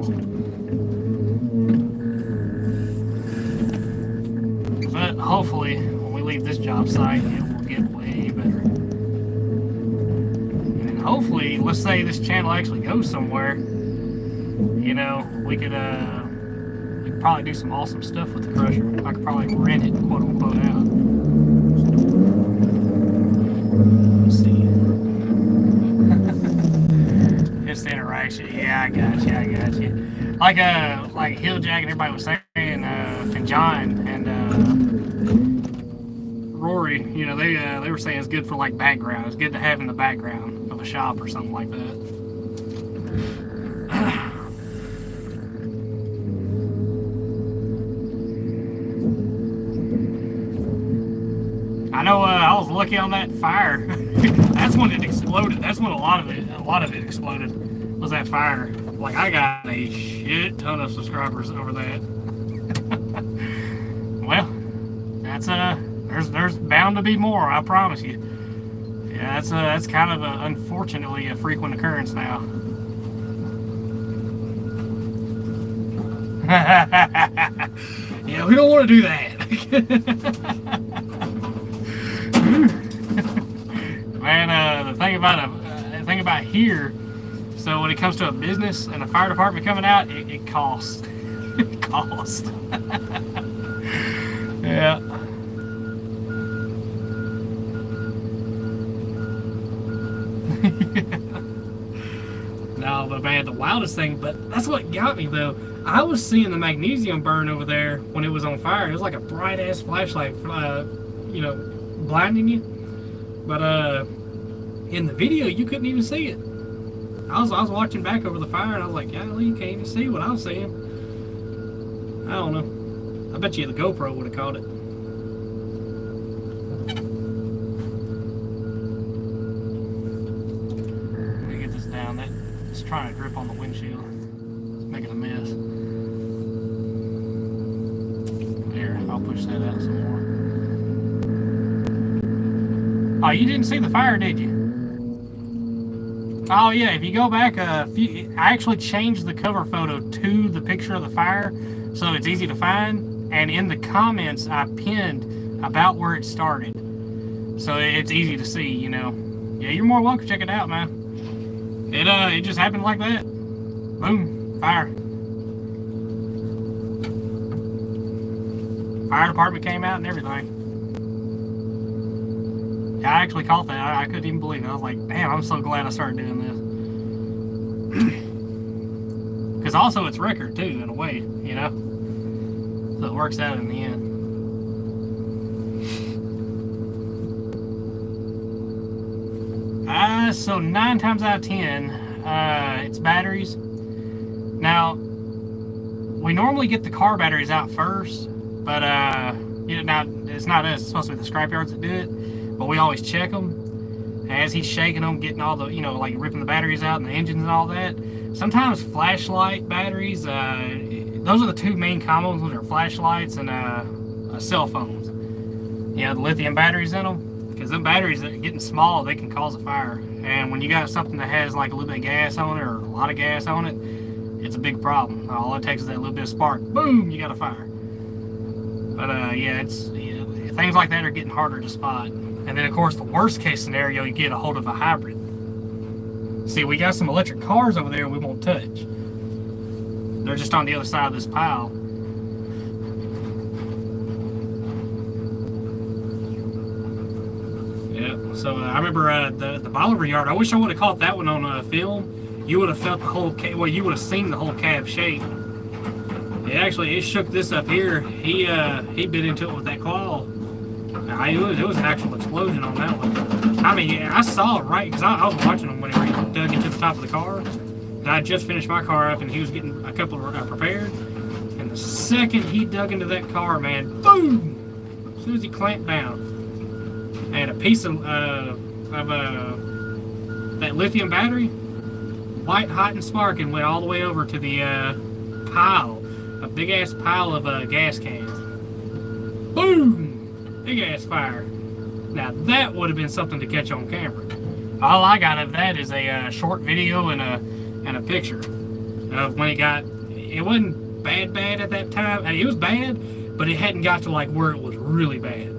But hopefully, when we leave this job site, it will get way better. And hopefully, let's say this channel actually goes somewhere, you know, we could probably do some awesome stuff with the crusher. I could probably rent it, quote unquote, out. Let's see. Just the interaction. Yeah, I got you. Like Hilljack and everybody was saying, and John and Rory, you know, they were saying it's good for like background. It's good to have in the background of a shop or something like that. I know I was lucky on that fire. That's when it exploded. That's when a lot of it exploded, was that fire. Like, I got a shit ton of subscribers over that. Well, that's there's bound to be more, I promise you. Yeah, that's kind of unfortunately a frequent occurrence now. Yeah, we don't want to do that. Man, the thing about here, so when it comes to a business and a fire department coming out, it costs. It costs. Yeah. No, but man, the wildest thing, but that's what got me though. I was seeing the magnesium burn over there when it was on fire. It was like a bright ass flashlight, you know, blinding you. But in the video, you couldn't even see it. I was watching back over the fire, and I was like, golly, you can't even see what I was seeing. I don't know. I bet you the GoPro would have caught it. Let me get this down. It's trying to drip on the windshield. It's making a mess. There, I'll push that out some more. Oh, you didn't see the fire, did you? Oh yeah, if you go back I actually changed the cover photo to the picture of the fire, so it's easy to find. And in the comments, I pinned about where it started, so it's easy to see. You know, yeah, you're more welcome. Check it out, man. It just happened like that. Boom, fire. Fire department came out and everything. I actually caught that. I couldn't even believe it. I was like, damn, I'm so glad I started doing this. Because also it's record too, in a way, you know? So it works out in the end. So 9 times out of 10, it's batteries. Now, we normally get the car batteries out first, but you know, now it's not us. It's supposed to be the scrapyards that do it. But we always check them. As he's shaking them, getting all the, you know, like ripping the batteries out and the engines and all that. Sometimes flashlight batteries, those are the two main common ones, are flashlights and cell phones. You know, the lithium batteries in them. Because them batteries that are getting small, they can cause a fire. And when you got something that has like a little bit of gas on it or a lot of gas on it, it's a big problem. All it takes is that little bit of spark. Boom, you got a fire. But yeah, it's things like that are getting harder to spot. And then, of course, the worst case scenario, you get a hold of a hybrid. See, we got some electric cars over there we won't touch. They're just on the other side of this pile. Yeah, so I remember the Bolivar yard. I wish I would have caught that one on film. You would have felt the whole well, you would have seen the whole cab shake. It shook this up here. He bit into it with that claw. It was an actual explosion on that one. I mean, I saw it right, because I was watching him whenever he dug into the top of the car. And I just finished my car up, and he was getting a couple prepared. And the second he dug into that car, man, boom! As soon as he clamped down, and a piece of that lithium battery, white, hot, and sparking, went all the way over to the pile, a big ass pile of gas cans. Boom! Big ass fire. Now that would have been something to catch on camera. All I got of that is a short video and a picture of when it wasn't bad at that time. I mean, it was bad, but it hadn't got to like where it was really bad.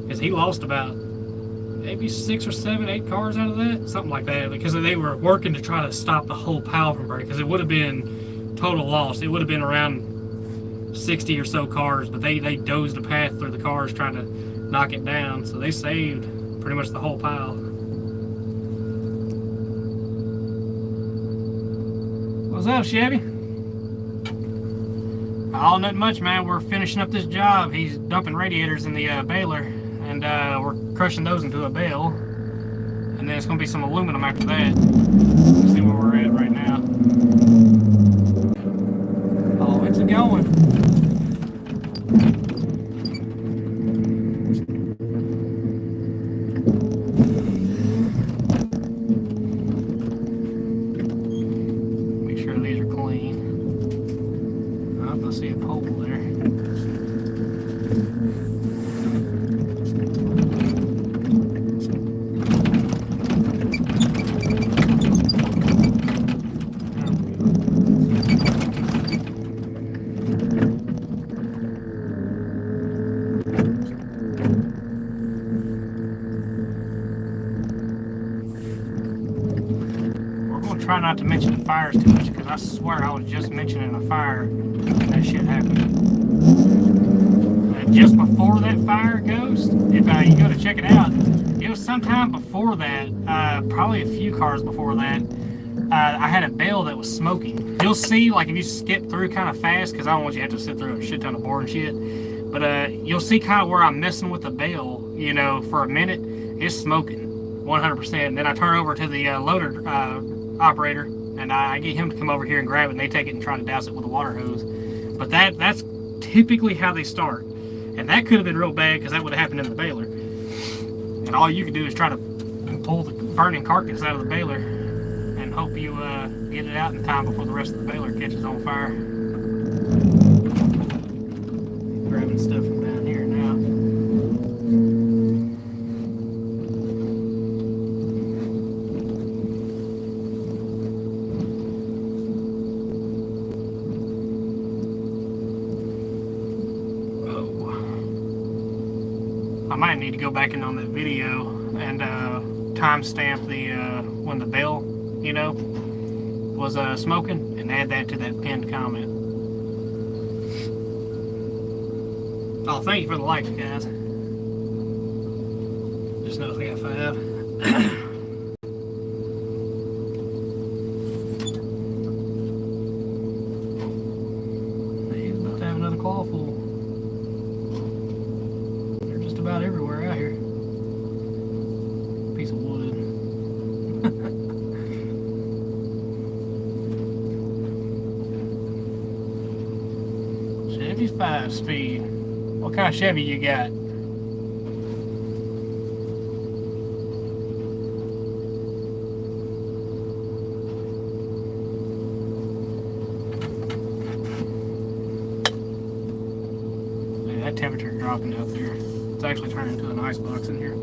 Because he lost about maybe 6 or 7, 8 cars out of that, something like that, because they were working to try to stop the whole pile from burning, because it would have been total loss. It would have been around 60 or so cars, but they dozed a path through the cars trying to knock it down, so they saved pretty much the whole pile. What's up, Chevy? Oh, nothing much, man. We're finishing up this job. He's dumping radiators in the baler, and we're crushing those into a bale, and then it's going to be some aluminum after that. Let's see where we're at right now. Oh, it's going. Try not to mention the fires too much, because I swear I was just mentioning a fire and that shit happened. Just before that fire, Ghost, if you go to check it out, it was sometime before that, probably a few cars before that, I had a bale that was smoking. You'll see, like if you skip through kind of fast, because I don't want you to have to sit through a shit ton of board and shit, but you'll see kind of where I'm messing with the bale, you know, for a minute. It's smoking 100%. And then I turn over to the loader operator, and I get him to come over here and grab it, and they take it and try to douse it with a water hose. But that's typically how they start, and that could have been real bad, because that would have happened in the baler, and all you can do is try to pull the burning carcass out of the baler and hope you get it out in time before the rest of the baler catches on fire. Grabbing stuff from down here now. I might need to go back in on that video and timestamp the when the bell, you know, was smoking, and add that to that pinned comment. Oh, thank you for the likes, guys. Just noticed I got 5. He's about to have another claw full. About everywhere out here. Piece of wood. Chevy's 5-speed. What kind of Chevy you got? Yeah, that temperature dropping out there. It's actually turning into an icebox in here.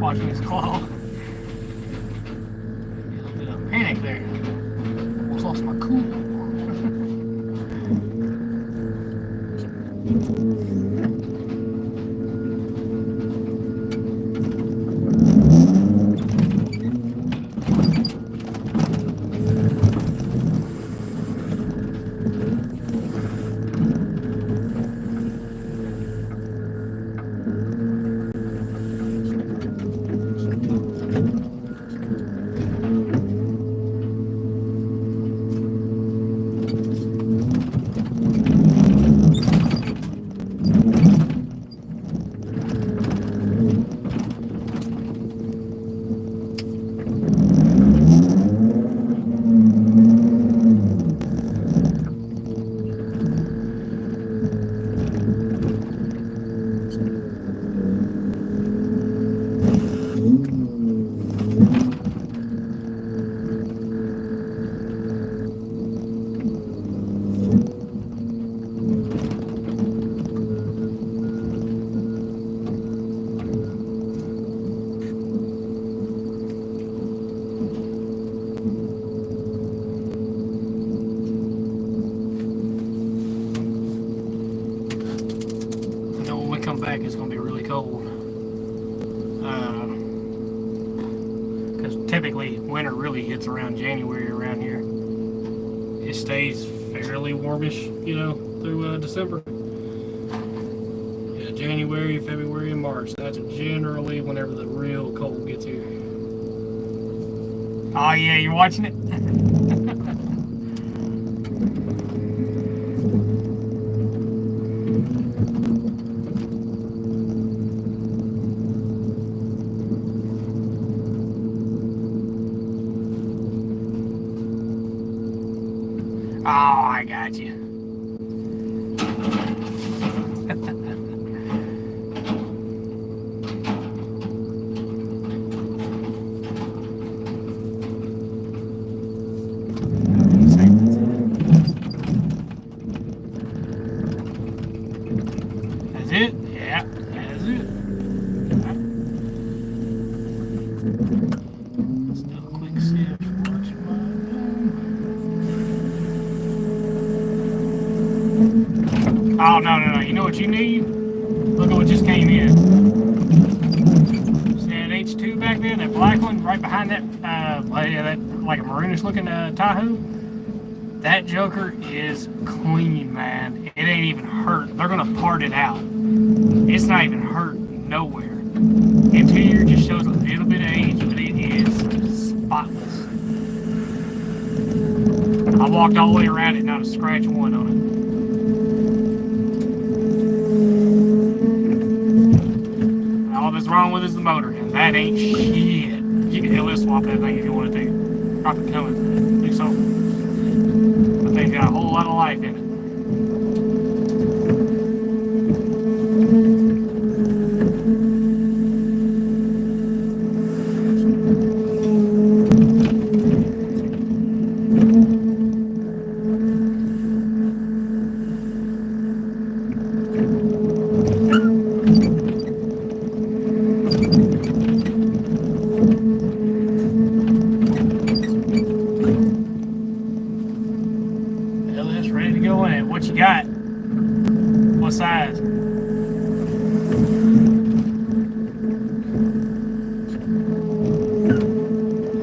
watching his claw. A little bit of panic there. Almost lost my cool. Come back, it's going to be really cold. Because typically winter really hits around January around here. It stays fairly warmish, through December. Yeah, January, February, and March. That's generally whenever the real cold gets here. Oh yeah, you're watching it? Oh, I got you. That's it? Yeah, that's it. Let's do a quick sip. Oh, no. You know what you need? Look at what just came in. See that H2 back there? That black one right behind that, that like a maroonish looking Tahoe? That joker is clean, man. It ain't even hurt. They're going to part it out. It's not even hurt nowhere. Interior just shows a little bit of age, but it is spotless. I walked all the way around it, not a scratch one on it. All that's wrong with is the motor, and that ain't shit. You can LS swap that thing if you want to. Probably come with it. Do so. That thing's got a whole lot of life in it. Ready to go in it. What you got? What size? I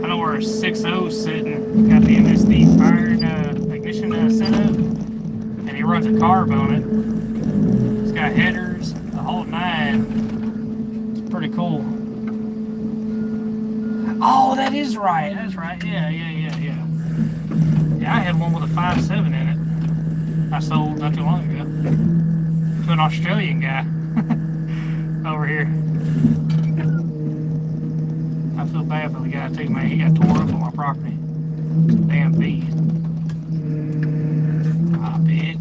know where a 6.0 sitting. Got the MSD fired ignition set up, and he runs a carb on it. It's got headers, the whole 9. It's pretty cool. Oh, that is right. That's right. Yeah. Yeah, I had one with a 5.7 in it. I sold not too long ago to an Australian guy over here. I feel bad for the guy too, man. He got tore up on my property. Damn beast. Drop it.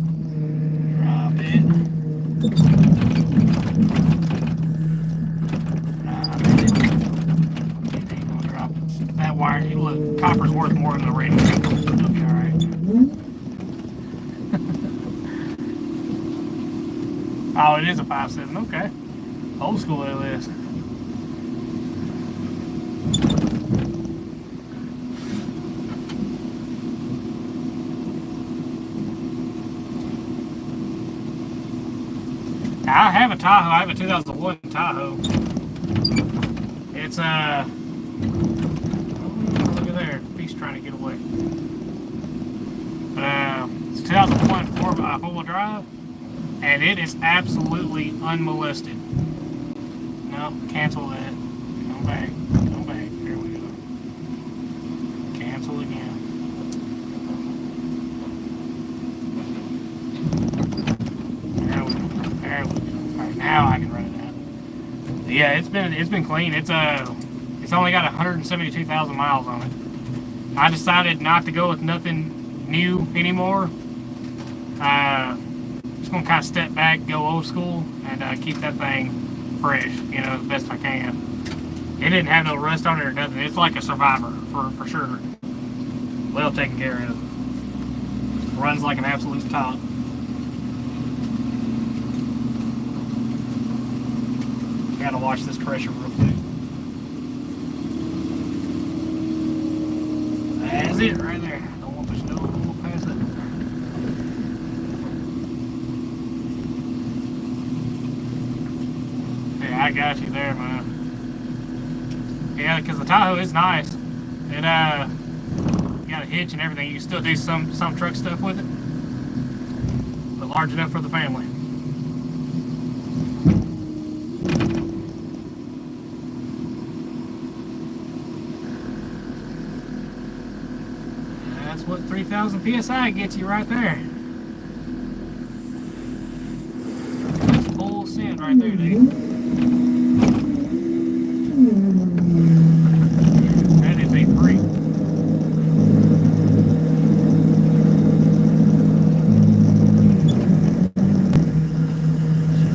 It ain't gonna drop it. That wire, look, copper's worth more than the radio. It'll be alright. Oh, it is a 5.7. Okay. Old school LS. I have a Tahoe. I have a 2001 Tahoe. It's oh, look at there, beast trying to get away. It's 2001 four-wheel drive, and it is absolutely unmolested. No, cancel that. Come back. Come back. Here we go. Cancel again. There we go. There we go. All right, now I can run it out. Yeah, it's been clean. It's only got 172,000 miles on it. I decided not to go with nothing new anymore. Just gonna kind of step back, go old school, and keep that thing fresh, you know, as best I can. It didn't have no rust on it or nothing. It's like a survivor for sure. Well taken care of. Runs like an absolute top. Gotta watch this pressure real quick. That's it right there. Don't want this to go past it. Yeah, I got you there, man. Yeah, because the Tahoe is nice. It got a hitch and everything. You can still do some truck stuff with it, but large enough for the family. That's what 3,000 PSI gets you right there. That's full send right there, dude. That is a freak.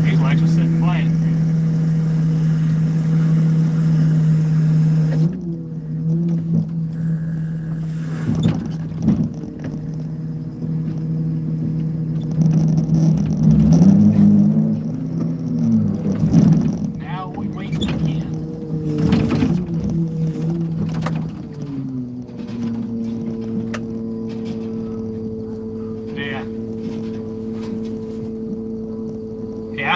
These lights are sitting flat. I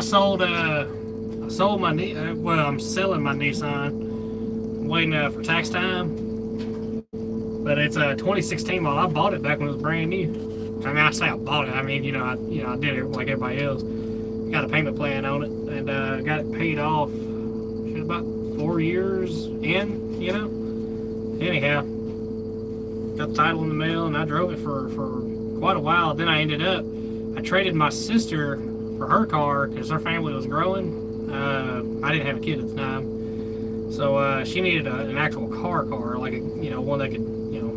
sold my well, I'm selling my Nissan. I'm waiting for tax time, but it's a 2016 model. I bought it back when it was brand new. I mean, I say I bought it. I mean, I did it like everybody else. Got a payment plan on it, and got it paid off. About 4 years in. Anyhow, got the title in the mail, and I drove it for quite a while. Then I traded my sister for her car because her family was growing. I didn't have a kid at the time, so she needed an actual car, like one that could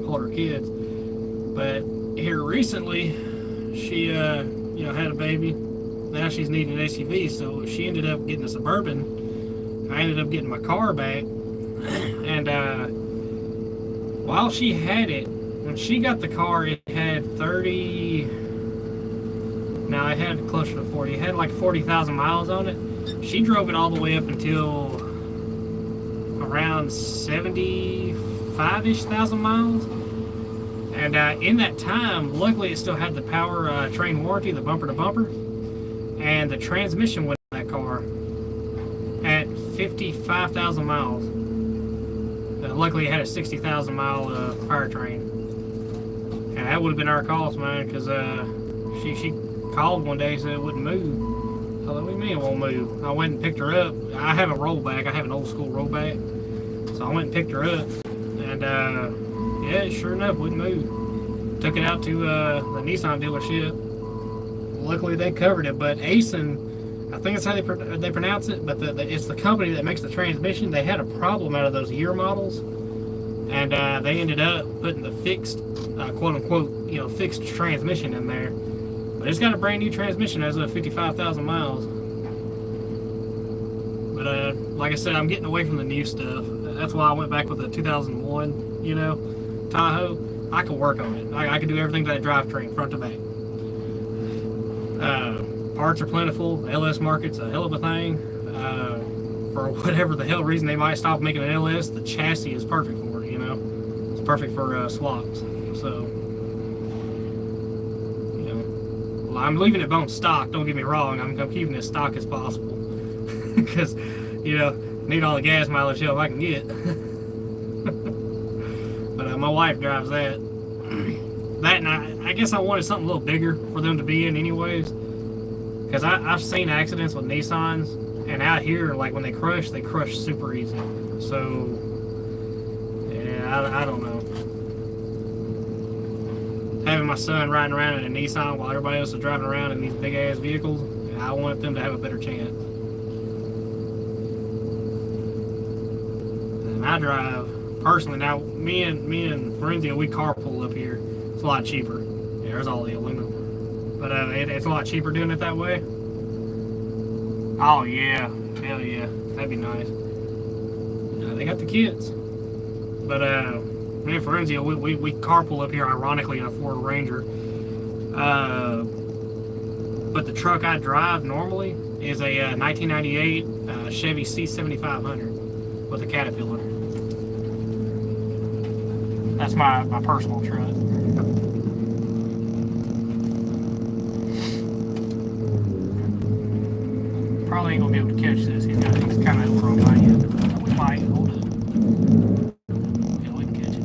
hold her kids. But here recently, she had a baby. Now she's needing an SUV, so she ended up getting a Suburban. I ended up getting my car back, and while she had it, when she got the car, it had 30. Now it had closer to 40. It had like 40,000 miles on it. She drove it all the way up until around 75-ish thousand miles. And in that time, luckily it still had the power train warranty, the bumper to bumper, and the transmission went on that car at 55,000 miles. Luckily it had a 60,000 mile powertrain, and that would have been our cost, man, because she called one day and said it wouldn't move. I thought, what do you mean it won't move? I went and picked her up. I have a rollback. I have an old school rollback. So I went and picked her up, and yeah, sure enough, wouldn't move. Took it out to the Nissan dealership. Luckily they covered it, but Asen, I think that's how they pronounce it, but it's the company that makes the transmission. They had a problem out of those year models, and they ended up putting the fixed, quote unquote, fixed transmission in there. But it's got a brand new transmission as of 55,000 miles. But like I said, I'm getting away from the new stuff. That's why I went back with the 2001, Tahoe. I could work on it. I could do everything to that drivetrain, front to back. Parts are plentiful. LS market's a hell of a thing. for whatever the hell reason they might stop making an LS, the chassis is perfect for it, you know. It's perfect for swaps. So, you know, well, I'm leaving it bone stock, don't get me wrong. I'm keeping it as stock as possible. Because, you know, need all the gas mileage help I can get. But my wife drives that. That, and I guess I wanted something a little bigger for them to be in anyways. Because I've seen accidents with Nissans, and out here, like when they crush super easy. So, yeah, I don't know. Having my son riding around in a Nissan while everybody else is driving around in these big ass vehicles, I want them to have a better chance. And I drive personally now. Me and Forenzia, we carpool up here. It's a lot cheaper. Yeah, there's all the aluminum. But it's a lot cheaper doing it that way. Oh yeah, hell yeah, that'd be nice. They got the kids. But me and Forenzia, we carpool up here, ironically, in a Ford Ranger. But the truck I drive normally is a 1998 Chevy C7500 with a Caterpillar. That's my personal truck. Probably ain't gonna be able to catch this. He's kind of over on my end. We might hold it. Yeah, we can catch it.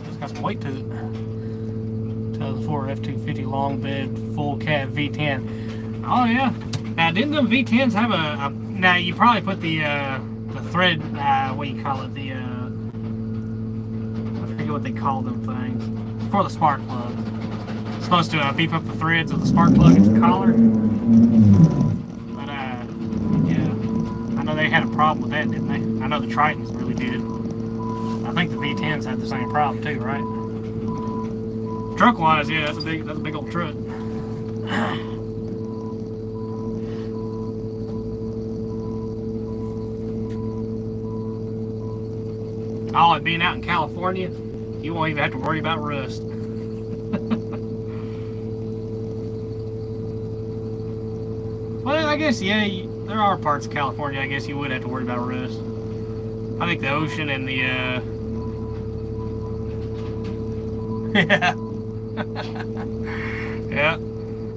It's got some weight to it. 2004 F-250 long bed full cab V10. Oh yeah. Now didn't them V10s have a now you probably put the thread what do you call it, the I forget what they call them things. For the spark plug. It's supposed to beef up the threads of the spark plug at the collar. But, yeah. I know they had a problem with that, didn't they? I know the Tritons really did. I think the V10s had the same problem too, right? Truck-wise, yeah, that's a big old truck. Oh, it being out in California, you won't even have to worry about rust. Well, I guess, yeah, there are parts of California I guess you would have to worry about rust. I think the ocean and the, yeah. Yeah.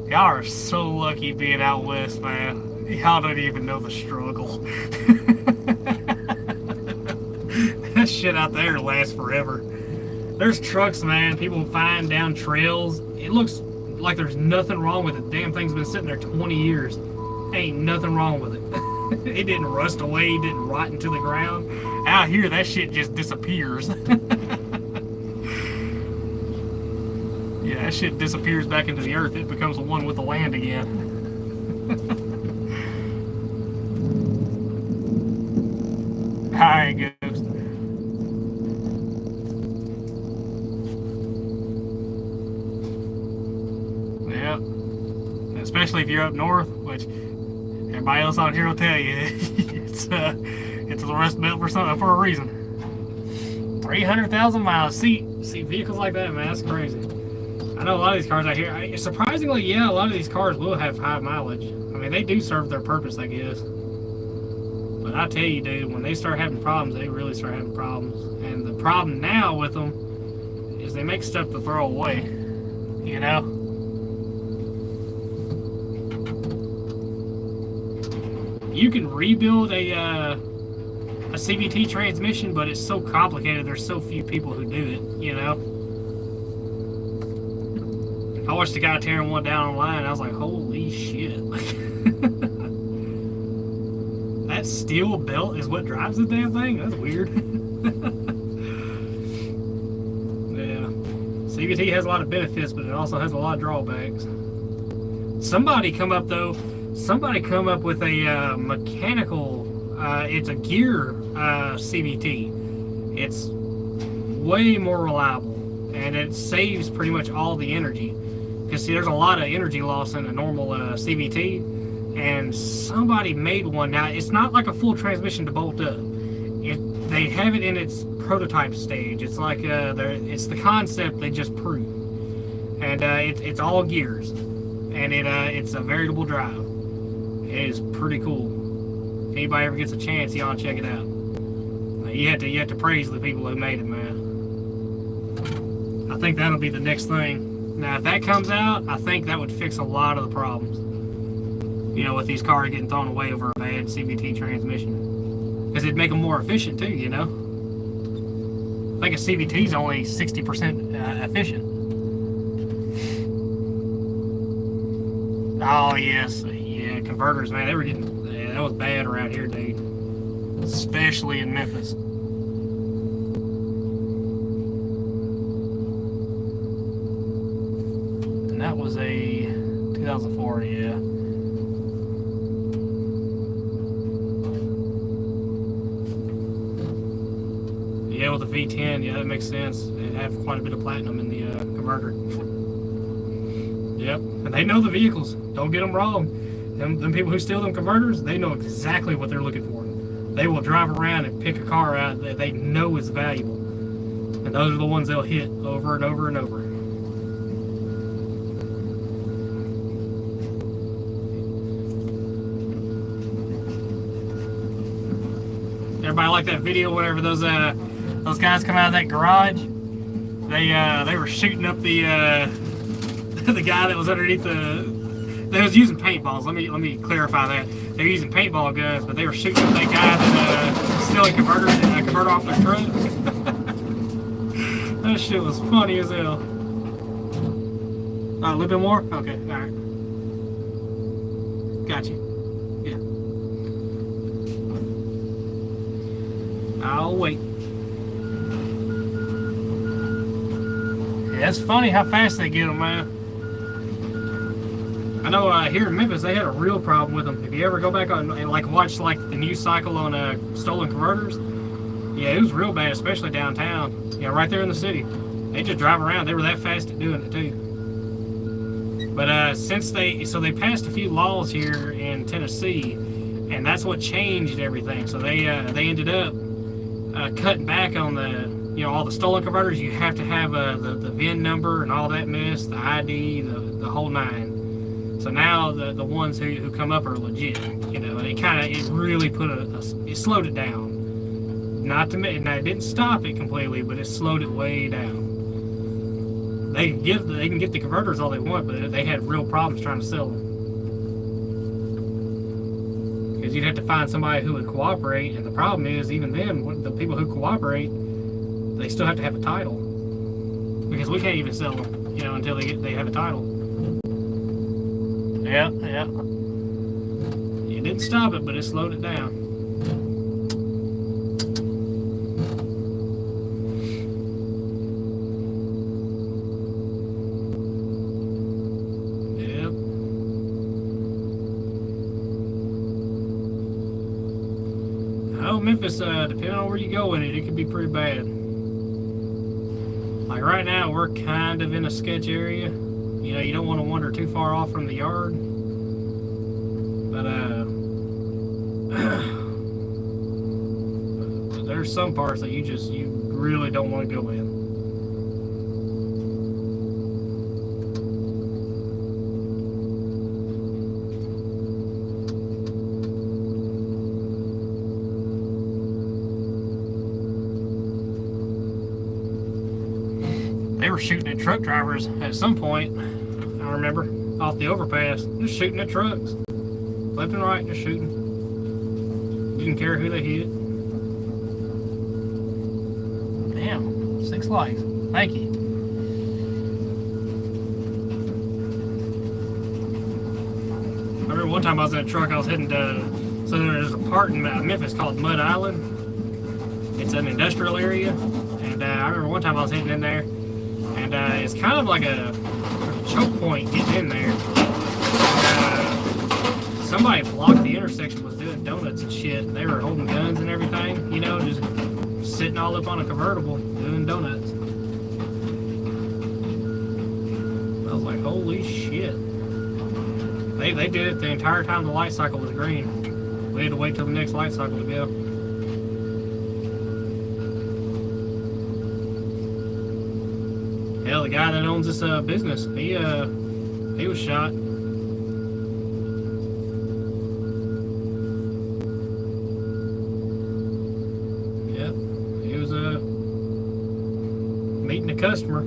Y'all are so lucky being out west, man. Y'all don't even know the struggle. That shit out there lasts forever. There's trucks, man, people find down trails. It looks like there's nothing wrong with it. Damn thing's been sitting there 20 years. Ain't nothing wrong with it. It didn't rust away, it didn't rot into the ground. Out here, that shit just disappears. Yeah, that shit disappears back into the earth. It becomes one with the land again. Alright, Ghost. Especially if you're up north, which everybody else out here will tell you, it's the Rust Belt for a reason. 300,000 miles. See vehicles like that, man. That's crazy. I know a lot of these cars out here. Surprisingly, yeah, a lot of these cars will have high mileage. I mean, they do serve their purpose, I guess. But I tell you, dude, when they start having problems, they really start having problems. And the problem now with them is they make stuff to throw away. You know. You can rebuild a CVT transmission, but it's so complicated. There's so few people who do it, you know. I watched a guy tearing one down online, and I was like, holy shit. That steel belt is what drives the damn thing? That's weird. Yeah. CVT has a lot of benefits, but it also has a lot of drawbacks. Somebody come up with a mechanical, it's a gear CVT. It's way more reliable, and it saves pretty much all the energy. Because see, there's a lot of energy loss in a normal CVT, and somebody made one. Now, it's not like a full transmission to bolt up. They have it in its prototype stage. It's like it's the concept they just proved. and it's all gears, and it's a veritable drive. It is pretty cool. If anybody ever gets a chance, y'all check it out. You have to praise the people who made it, man. I think that'll be the next thing. Now, if that comes out, I think that would fix a lot of the problems. You know, with these cars getting thrown away over a bad CVT transmission. Because it'd make them more efficient too, you know? I think a CVT is only 60% efficient. Oh, yes. Yeah, converters, man, they were getting... Yeah, that was bad around here, dude. Especially in Memphis. And that was a 2004, yeah. Yeah, with the V10, yeah, that makes sense. They have quite a bit of platinum in the converter. Yep, and they know the vehicles. Don't get them wrong. Them people who steal them converters, they know exactly what they're looking for. They will drive around and pick a car out that they know is valuable. And those are the ones they'll hit over and over and over. Everybody like that video whenever those guys come out of that garage? They were shooting up the the guy that was underneath they was using paintballs. Let me clarify that. They were using paintball guns, but they were shooting at that guy that was stealing converters and converter off their truck. That shit was funny as hell. A little bit more? Okay, alright. Got you. Yeah. I'll wait. Yeah, it's funny how fast they get them, man. I know here in Memphis they had a real problem with them. If you ever go back on and watch the news cycle on stolen converters, yeah, it was real bad, especially downtown. Yeah, right there in the city. They just drive around. They were that fast at doing it too. But since they passed a few laws here in Tennessee, and that's what changed everything. So they ended up cutting back on all the stolen converters. You have to have the VIN number and all that mess, the ID, the whole nine. So now the ones who come up are legit, you know, and it really it slowed it down. Now it didn't stop it completely, but it slowed it way down. They can get the converters all they want, but they had real problems trying to sell them. Because you'd have to find somebody who would cooperate, and the problem is, even then, the people who cooperate, they still have to have a title. Because we can't even sell them, you know, until they have a title. Yeah. It didn't stop it, but it slowed it down. Yep. Oh, Memphis, depending on where you go in it could be pretty bad. Like right now, we're kind of in a sketch area. You know, you don't want to wander too far off from the yard. But there's some parts that you really don't want to go in. They were shooting at truck drivers at some point, I remember, off the overpass. Just shooting at trucks. Left and right, just shooting. Didn't care who they hit. Damn, 6 likes. Thank you. I remember one time I was in a truck, I was heading to, so there's a part in Memphis called Mud Island. It's an industrial area. And I remember one time I was heading in there. And it's kind of like a choke point getting in there. Somebody blocked the intersection, was doing donuts and shit. And they were holding guns and everything, you know, just sitting all up on a convertible doing donuts. I was like, holy shit. They did it the entire time the light cycle was green. We had to wait till the next light cycle to go. Hell, the guy that owns this business, he was shot. Yep, he was meeting a customer,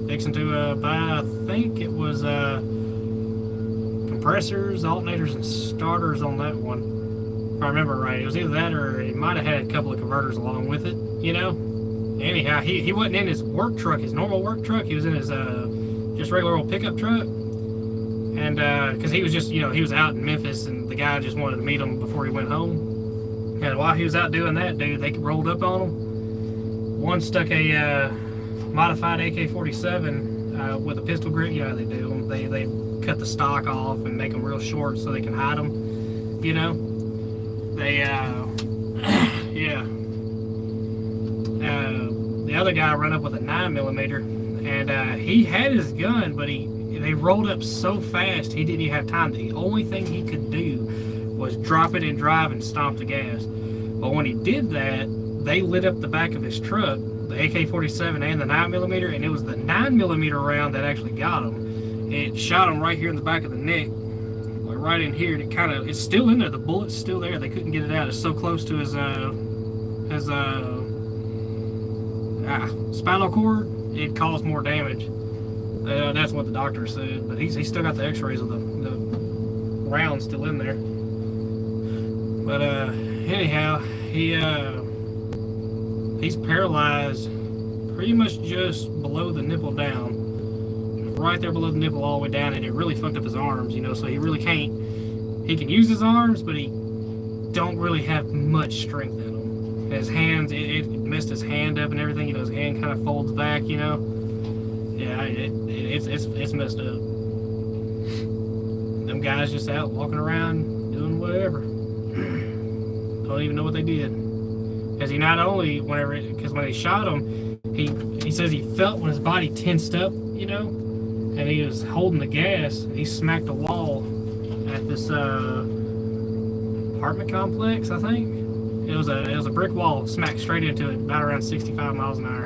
fixing to buy, I think it was compressors, alternators, and starters on that one. If I remember right, it was either that or he might have had a couple of converters along with it, you know. Anyhow, he wasn't in his work truck, his normal work truck. He was in his just regular old pickup truck. And because he was just, you know, he was out in Memphis, and the guy just wanted to meet him before he went home. And while he was out doing that, dude, they rolled up on him. One stuck a modified AK-47 with a pistol grip. You know how they do them. They cut the stock off and make them real short so they can hide them. You know, they yeah. The other guy ran up with a 9mm, and he had his gun, but they rolled up so fast he didn't even have time. The only thing he could do was drop it and drive and stomp the gas. But when he did that, they lit up the back of his truck, the AK-47 and the 9mm, and it was the 9mm round that actually got him. It shot him right here in the back of the neck, like right in here, and it's still in there. The bullet's still there. They couldn't get it out. It's so close to his spinal cord, it caused more damage. That's what the doctor said, but he's still got the x-rays of the round still in there. But anyhow, he's paralyzed pretty much just below the nipple down, right there below the nipple all the way down, and it really fucked up his arms, you know, so he really can't, he can use his arms, but he don't really have much strength in them. His hands, it messed his hand up and everything, you know, his hand kind of folds back, you know. Yeah, it's messed up. Them guys just out walking around doing whatever. Don't even know what they did. Because he not only, because when they shot him, he says he felt when his body tensed up, you know, and he was holding the gas. He smacked a wall at this apartment complex, I think. It was a brick wall, smacked straight into it, about around 65 miles an hour.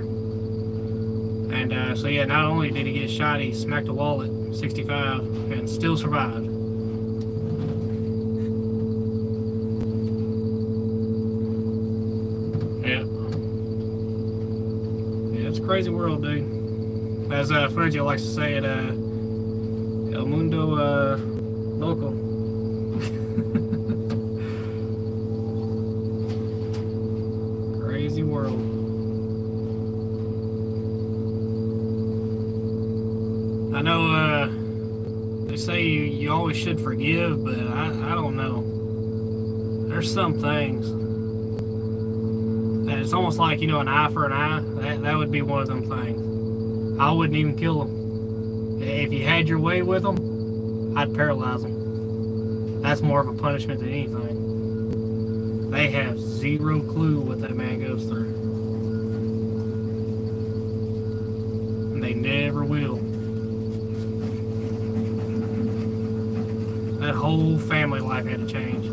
And so yeah, not only did he get shot, he smacked a wall at 65 and still survived. Yeah. Yeah, it's a crazy world, dude. As Fergie likes to say it, El Mundo Loco. Crazy world. I know they say you always should forgive, but I don't know. There's some things that it's almost like, you know, an eye for an eye. That would be one of them things. I wouldn't even kill them. If you had your way with them, I'd paralyze them. That's more of a punishment than anything. They have zero clue what that man goes through. And they never will. That whole family life had to change.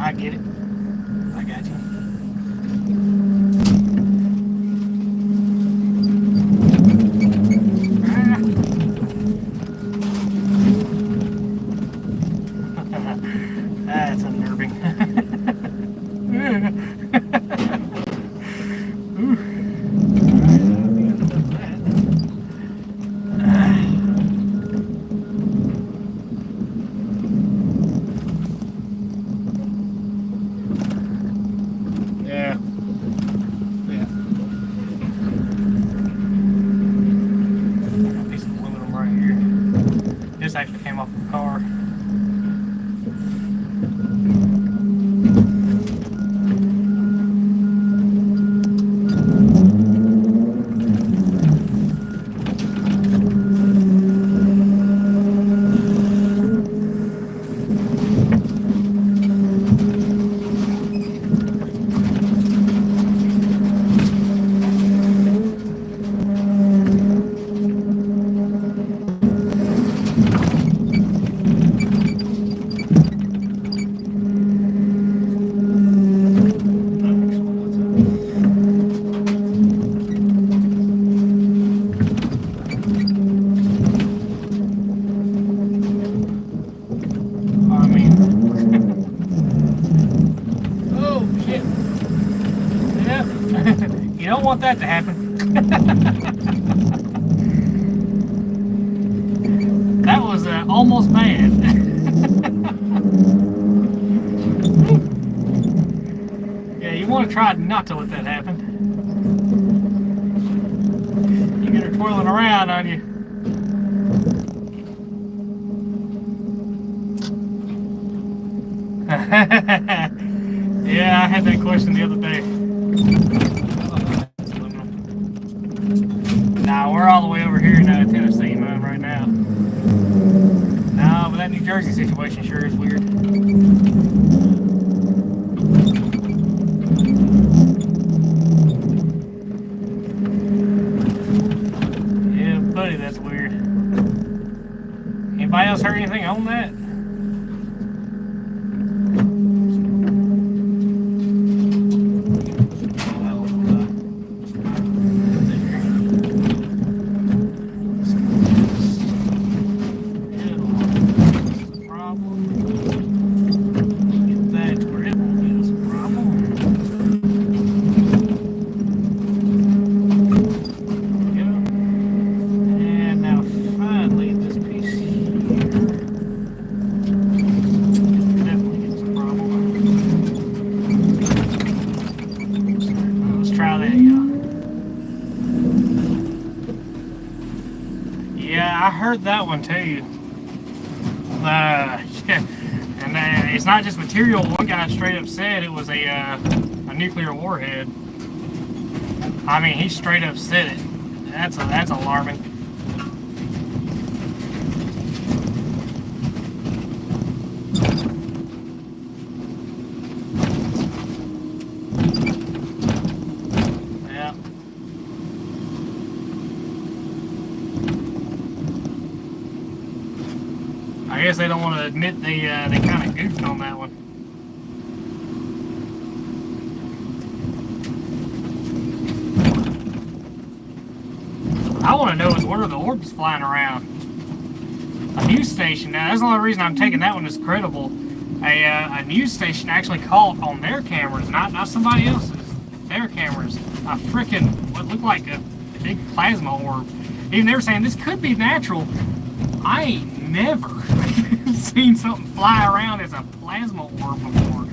I get it. I got you. That's unnerving. Yeah. Yeah. Got a piece of aluminum right here. This actually came off the car. I mean, oh shit. Yeah. You don't want that to happen. That was almost bad. Yeah, you want to try not to let that happen. You get her twirling around on you. Yeah, I had that question the other day. Nah, we're all the way over here in Tennessee, man, right now. No, but that New Jersey situation sure is weird. Yeah, buddy, that's weird. Anybody else heard anything on that? Yeah, I heard that one too. And it's not just material. One guy straight up said it was a nuclear warhead. I mean, he straight up said it. That's alarming. I guess they don't want to admit they kind of goofed on that one. What I want to know is what are the orbs flying around? A news station. Now that's the only reason I'm taking that one as credible. A news station actually caught on their cameras, not somebody else's. Their cameras. A freaking what looked like a big plasma orb. Even they were saying this could be natural. I ain't never seen something fly around as a plasma orb before.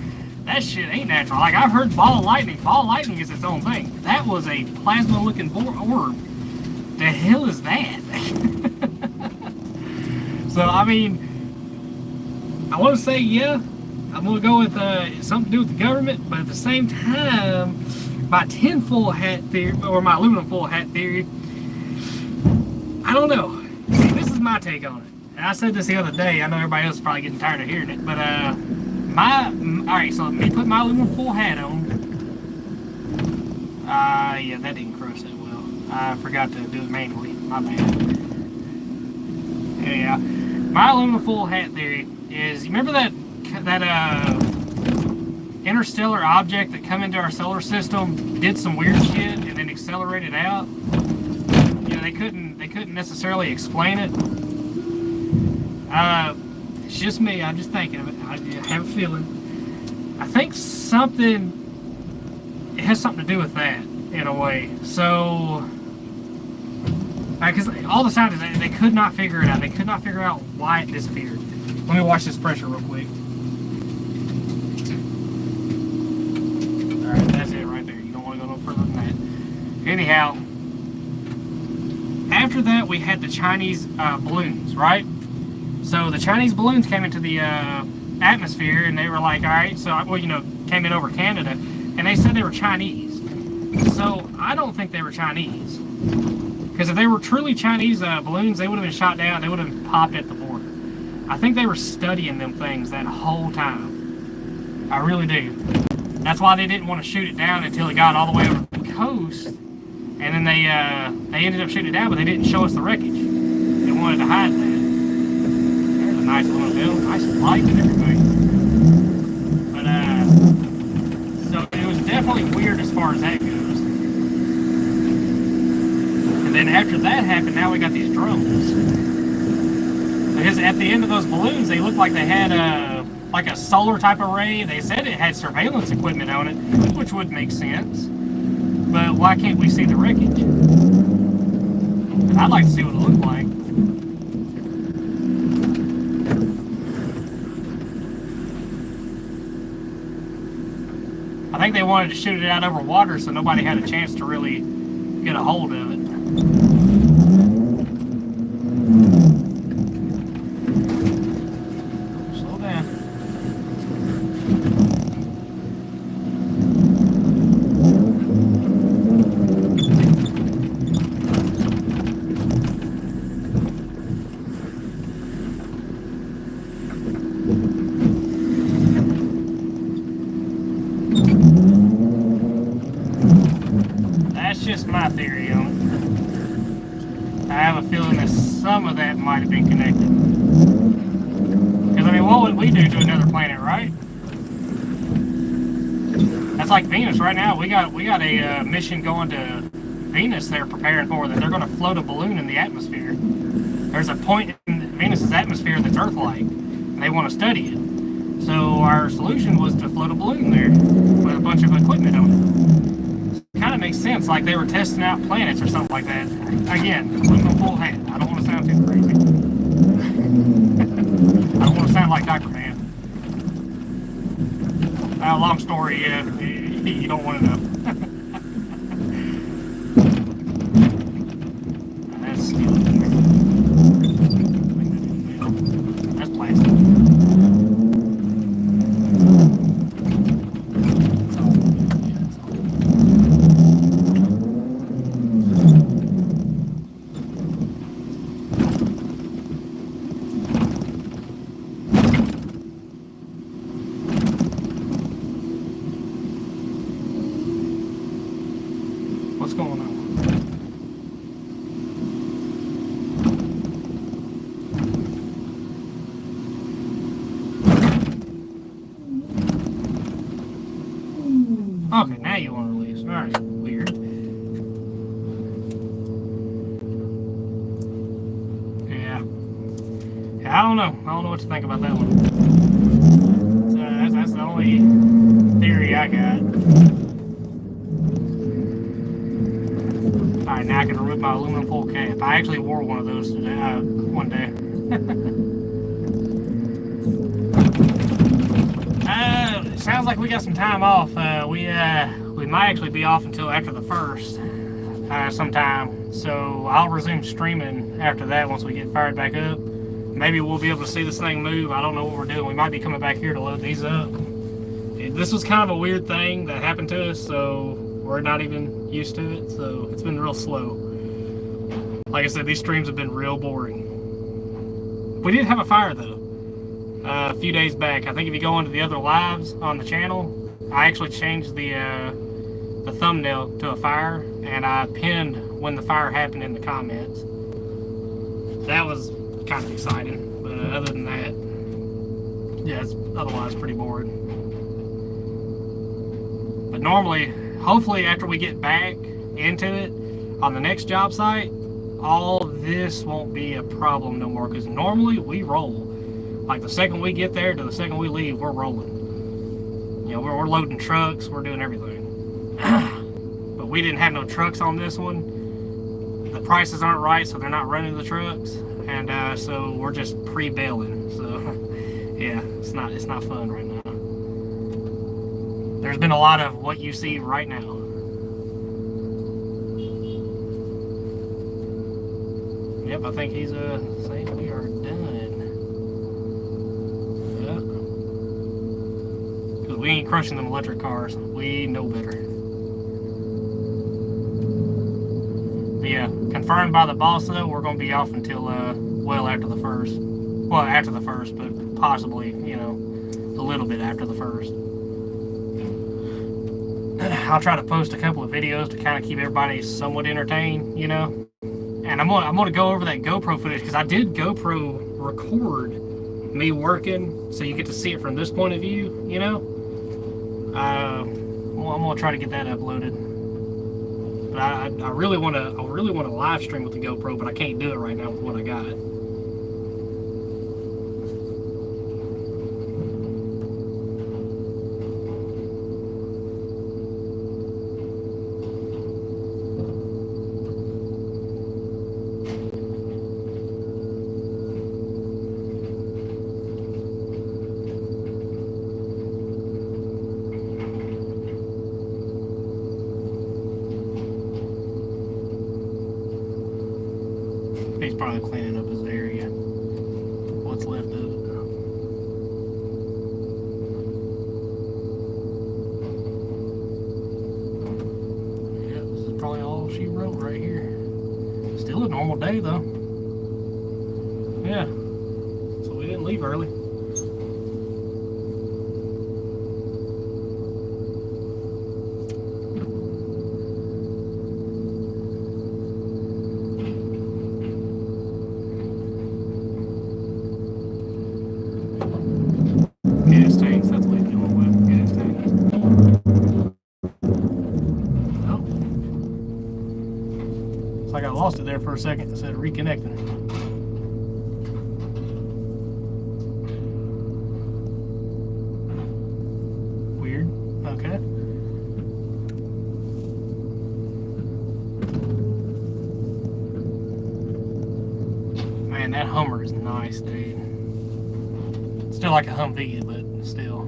That shit ain't natural. Like, I've heard ball of lightning. Ball of lightning is its own thing. That was a plasma looking orb. The hell is that? So, I mean, I want to say, yeah, I'm going to go with something to do with the government, but at the same time, my tinfoil hat theory, or my aluminum foil hat theory, I don't know. See, this is my take on it. And I said this the other day. I know everybody else is probably getting tired of hearing it, but alright, so let me put my aluminum foil hat on. Yeah, that didn't crush that well. I forgot to do it manually. My bad. Yeah, my aluminum foil hat theory is, you remember that interstellar object that come into our solar system did some weird shit and then accelerated out. You know, they couldn't necessarily explain it. It's just me. I'm just thinking of it. I have a feeling. I think it has something to do with that in a way. So, because all the scientists, they could not figure it out. They could not figure out why it disappeared. Let me watch this pressure real quick. Alright, that's it right there. You don't want to go no further than that. Anyhow, after that we had the Chinese balloons, right? So the Chinese balloons came into the atmosphere, and they were like, alright, so, well, you know, came in over Canada, and they said they were Chinese. So I don't think they were Chinese. Because if they were truly Chinese balloons, they would have been shot down, they would have popped at the border. I think they were studying them things that whole time. I really do. That's why they didn't want to shoot it down until it got all the way over the coast. And then they ended up shooting it down, but they didn't show us the wreckage. They wanted to hide that. There's a nice little build, nice light and everything. But, so it was definitely weird as far as that goes. And then after that happened, now we got these drones. Because at the end of those balloons, they looked like they had like a solar type array. They said it had surveillance equipment on it, which would make sense. But why can't we see the wreckage? I'd like to see what it looked like. I think they wanted to shoot it out over water so nobody had a chance to really get a hold of it. Slow down. That's just my theory on it. I have a feeling that some of that might have been connected. Because, I mean, what would we do to another planet, right? That's like Venus right now. We got a mission going to Venus they're preparing for, that they're going to float a balloon in the atmosphere. There's a point in Venus's atmosphere that's Earth-like, and they want to study it. So our solution was to float a balloon there with a bunch of equipment on it. Kind of makes sense, like they were testing out planets or something like that. Again, I'm a full hat. I don't want to sound too crazy. I don't want to sound like Dr. Man. Long story, you don't want to know. That's steel. That's plastic. What's going on? Okay, now you want to release. Alright, weird. Yeah. I don't know. I don't know what to think about that one. That's the only theory I got. Alright, now I can remove my aluminum foil cap. I actually wore one of those today, one day. It sounds like we got some time off. We might actually be off until after the 1st, sometime. So I'll resume streaming after that once we get fired back up. Maybe we'll be able to see this thing move. I don't know what we're doing. We might be coming back here to load these up. This was kind of a weird thing that happened to us, so we're not even used to it. So it's been real slow. Like I said, these streams have been real boring. We did have a fire though. A few days back. I think if you go into the other lives on the channel, I actually changed the thumbnail to a fire, and I pinned when the fire happened in the comments. That was kind of exciting, but other than that, yeah, it's otherwise pretty boring. But normally, hopefully after we get back into it on the next job site, all this won't be a problem no more, because normally we roll. Like the second we get there to the second we leave, we're rolling. You know, we're loading trucks, we're doing everything. But we didn't have no trucks on this one. The prices aren't right, so they're not running the trucks, and so we're just pre-bailing. So yeah, it's not fun right now. There's been a lot of what you see right now. Yep, I think he's saying we are done. Yeah. Because we ain't crushing them electric cars. We know better. But yeah, confirmed by the boss though, we're going to be off until well after the 1st. Well, after the 1st, but possibly, you know, a little bit after the 1st. I'll try to post a couple of videos to kind of keep everybody somewhat entertained, you know. And I'm gonna go over that GoPro footage, because I did GoPro record me working, so you get to see it from this point of view, you know. Well, I'm gonna try to get that uploaded. But I really want to live stream with the GoPro, but I can't do it right now with what I got. He's probably cleaning up his area. What's left of it. Yeah, this is probably all she wrote right here. Still a normal day though. Yeah. So we didn't leave early. Gas tanks, that's what we're doing with gas tanks. Oh. It's like I lost it there for a second. It said reconnecting. Weird. Okay. Man, that Hummer is nice, dude. Still like a Humvee, but still.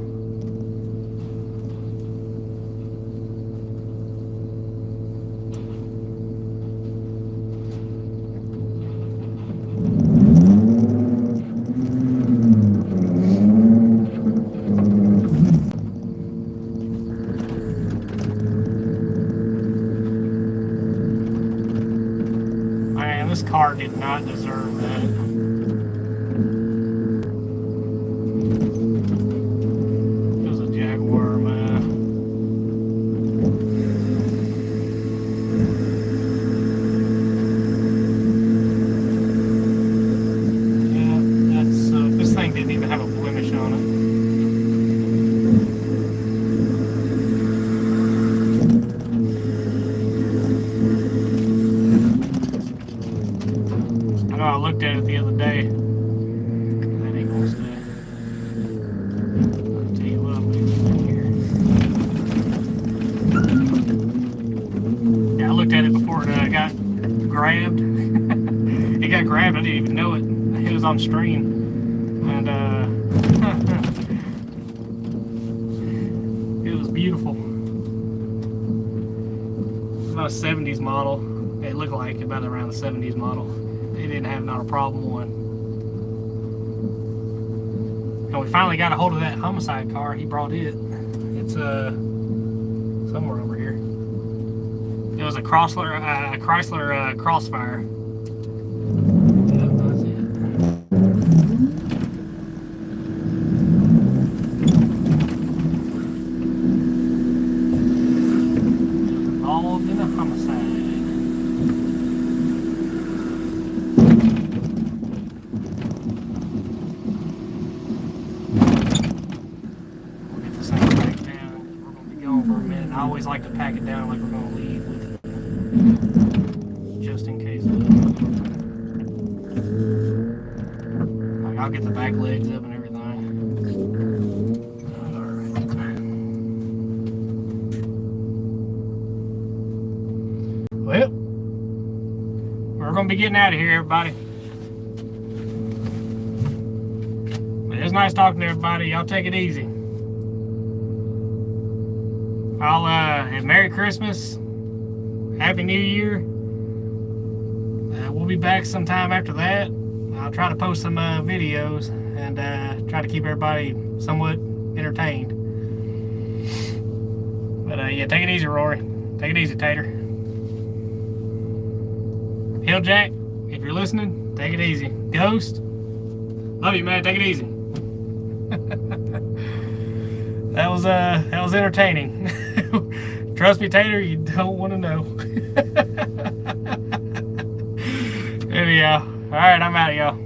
Man, this car did not deserve that. I looked at it the other day. That ain't gonna stay. I'll tell you what, I'm gonna do here. Yeah, I looked at it before it got grabbed. It got grabbed, I didn't even know it. It was on stream. And it was beautiful. It's about a 70s model. It looked like about around a 70s model. It didn't have not a problem one. And we finally got a hold of that homicide car. He brought it. It's somewhere over here. It was a Chrysler Crossfire. Yep, that's it. Involved in a homicide. We'll get this thing back down. We're gonna be going for a minute. I always like to pack it down like we're going to leave with just in case. Like I'll get the back legs up and everything. Well, we're going to be getting out of here, everybody. But it was nice talking to everybody. Y'all take it easy. I'll, Merry Christmas. Happy New Year. We'll be back sometime after that. I'll try to post some videos and try to keep everybody somewhat entertained. But yeah, take it easy, Rory. Take it easy, Tater. Hilljack, if you're listening, take it easy. Ghost, love you, man. Take it easy. That was entertaining. Trust me, Tater, you don't want to know. Anyhow, all right, I'm out, y'all.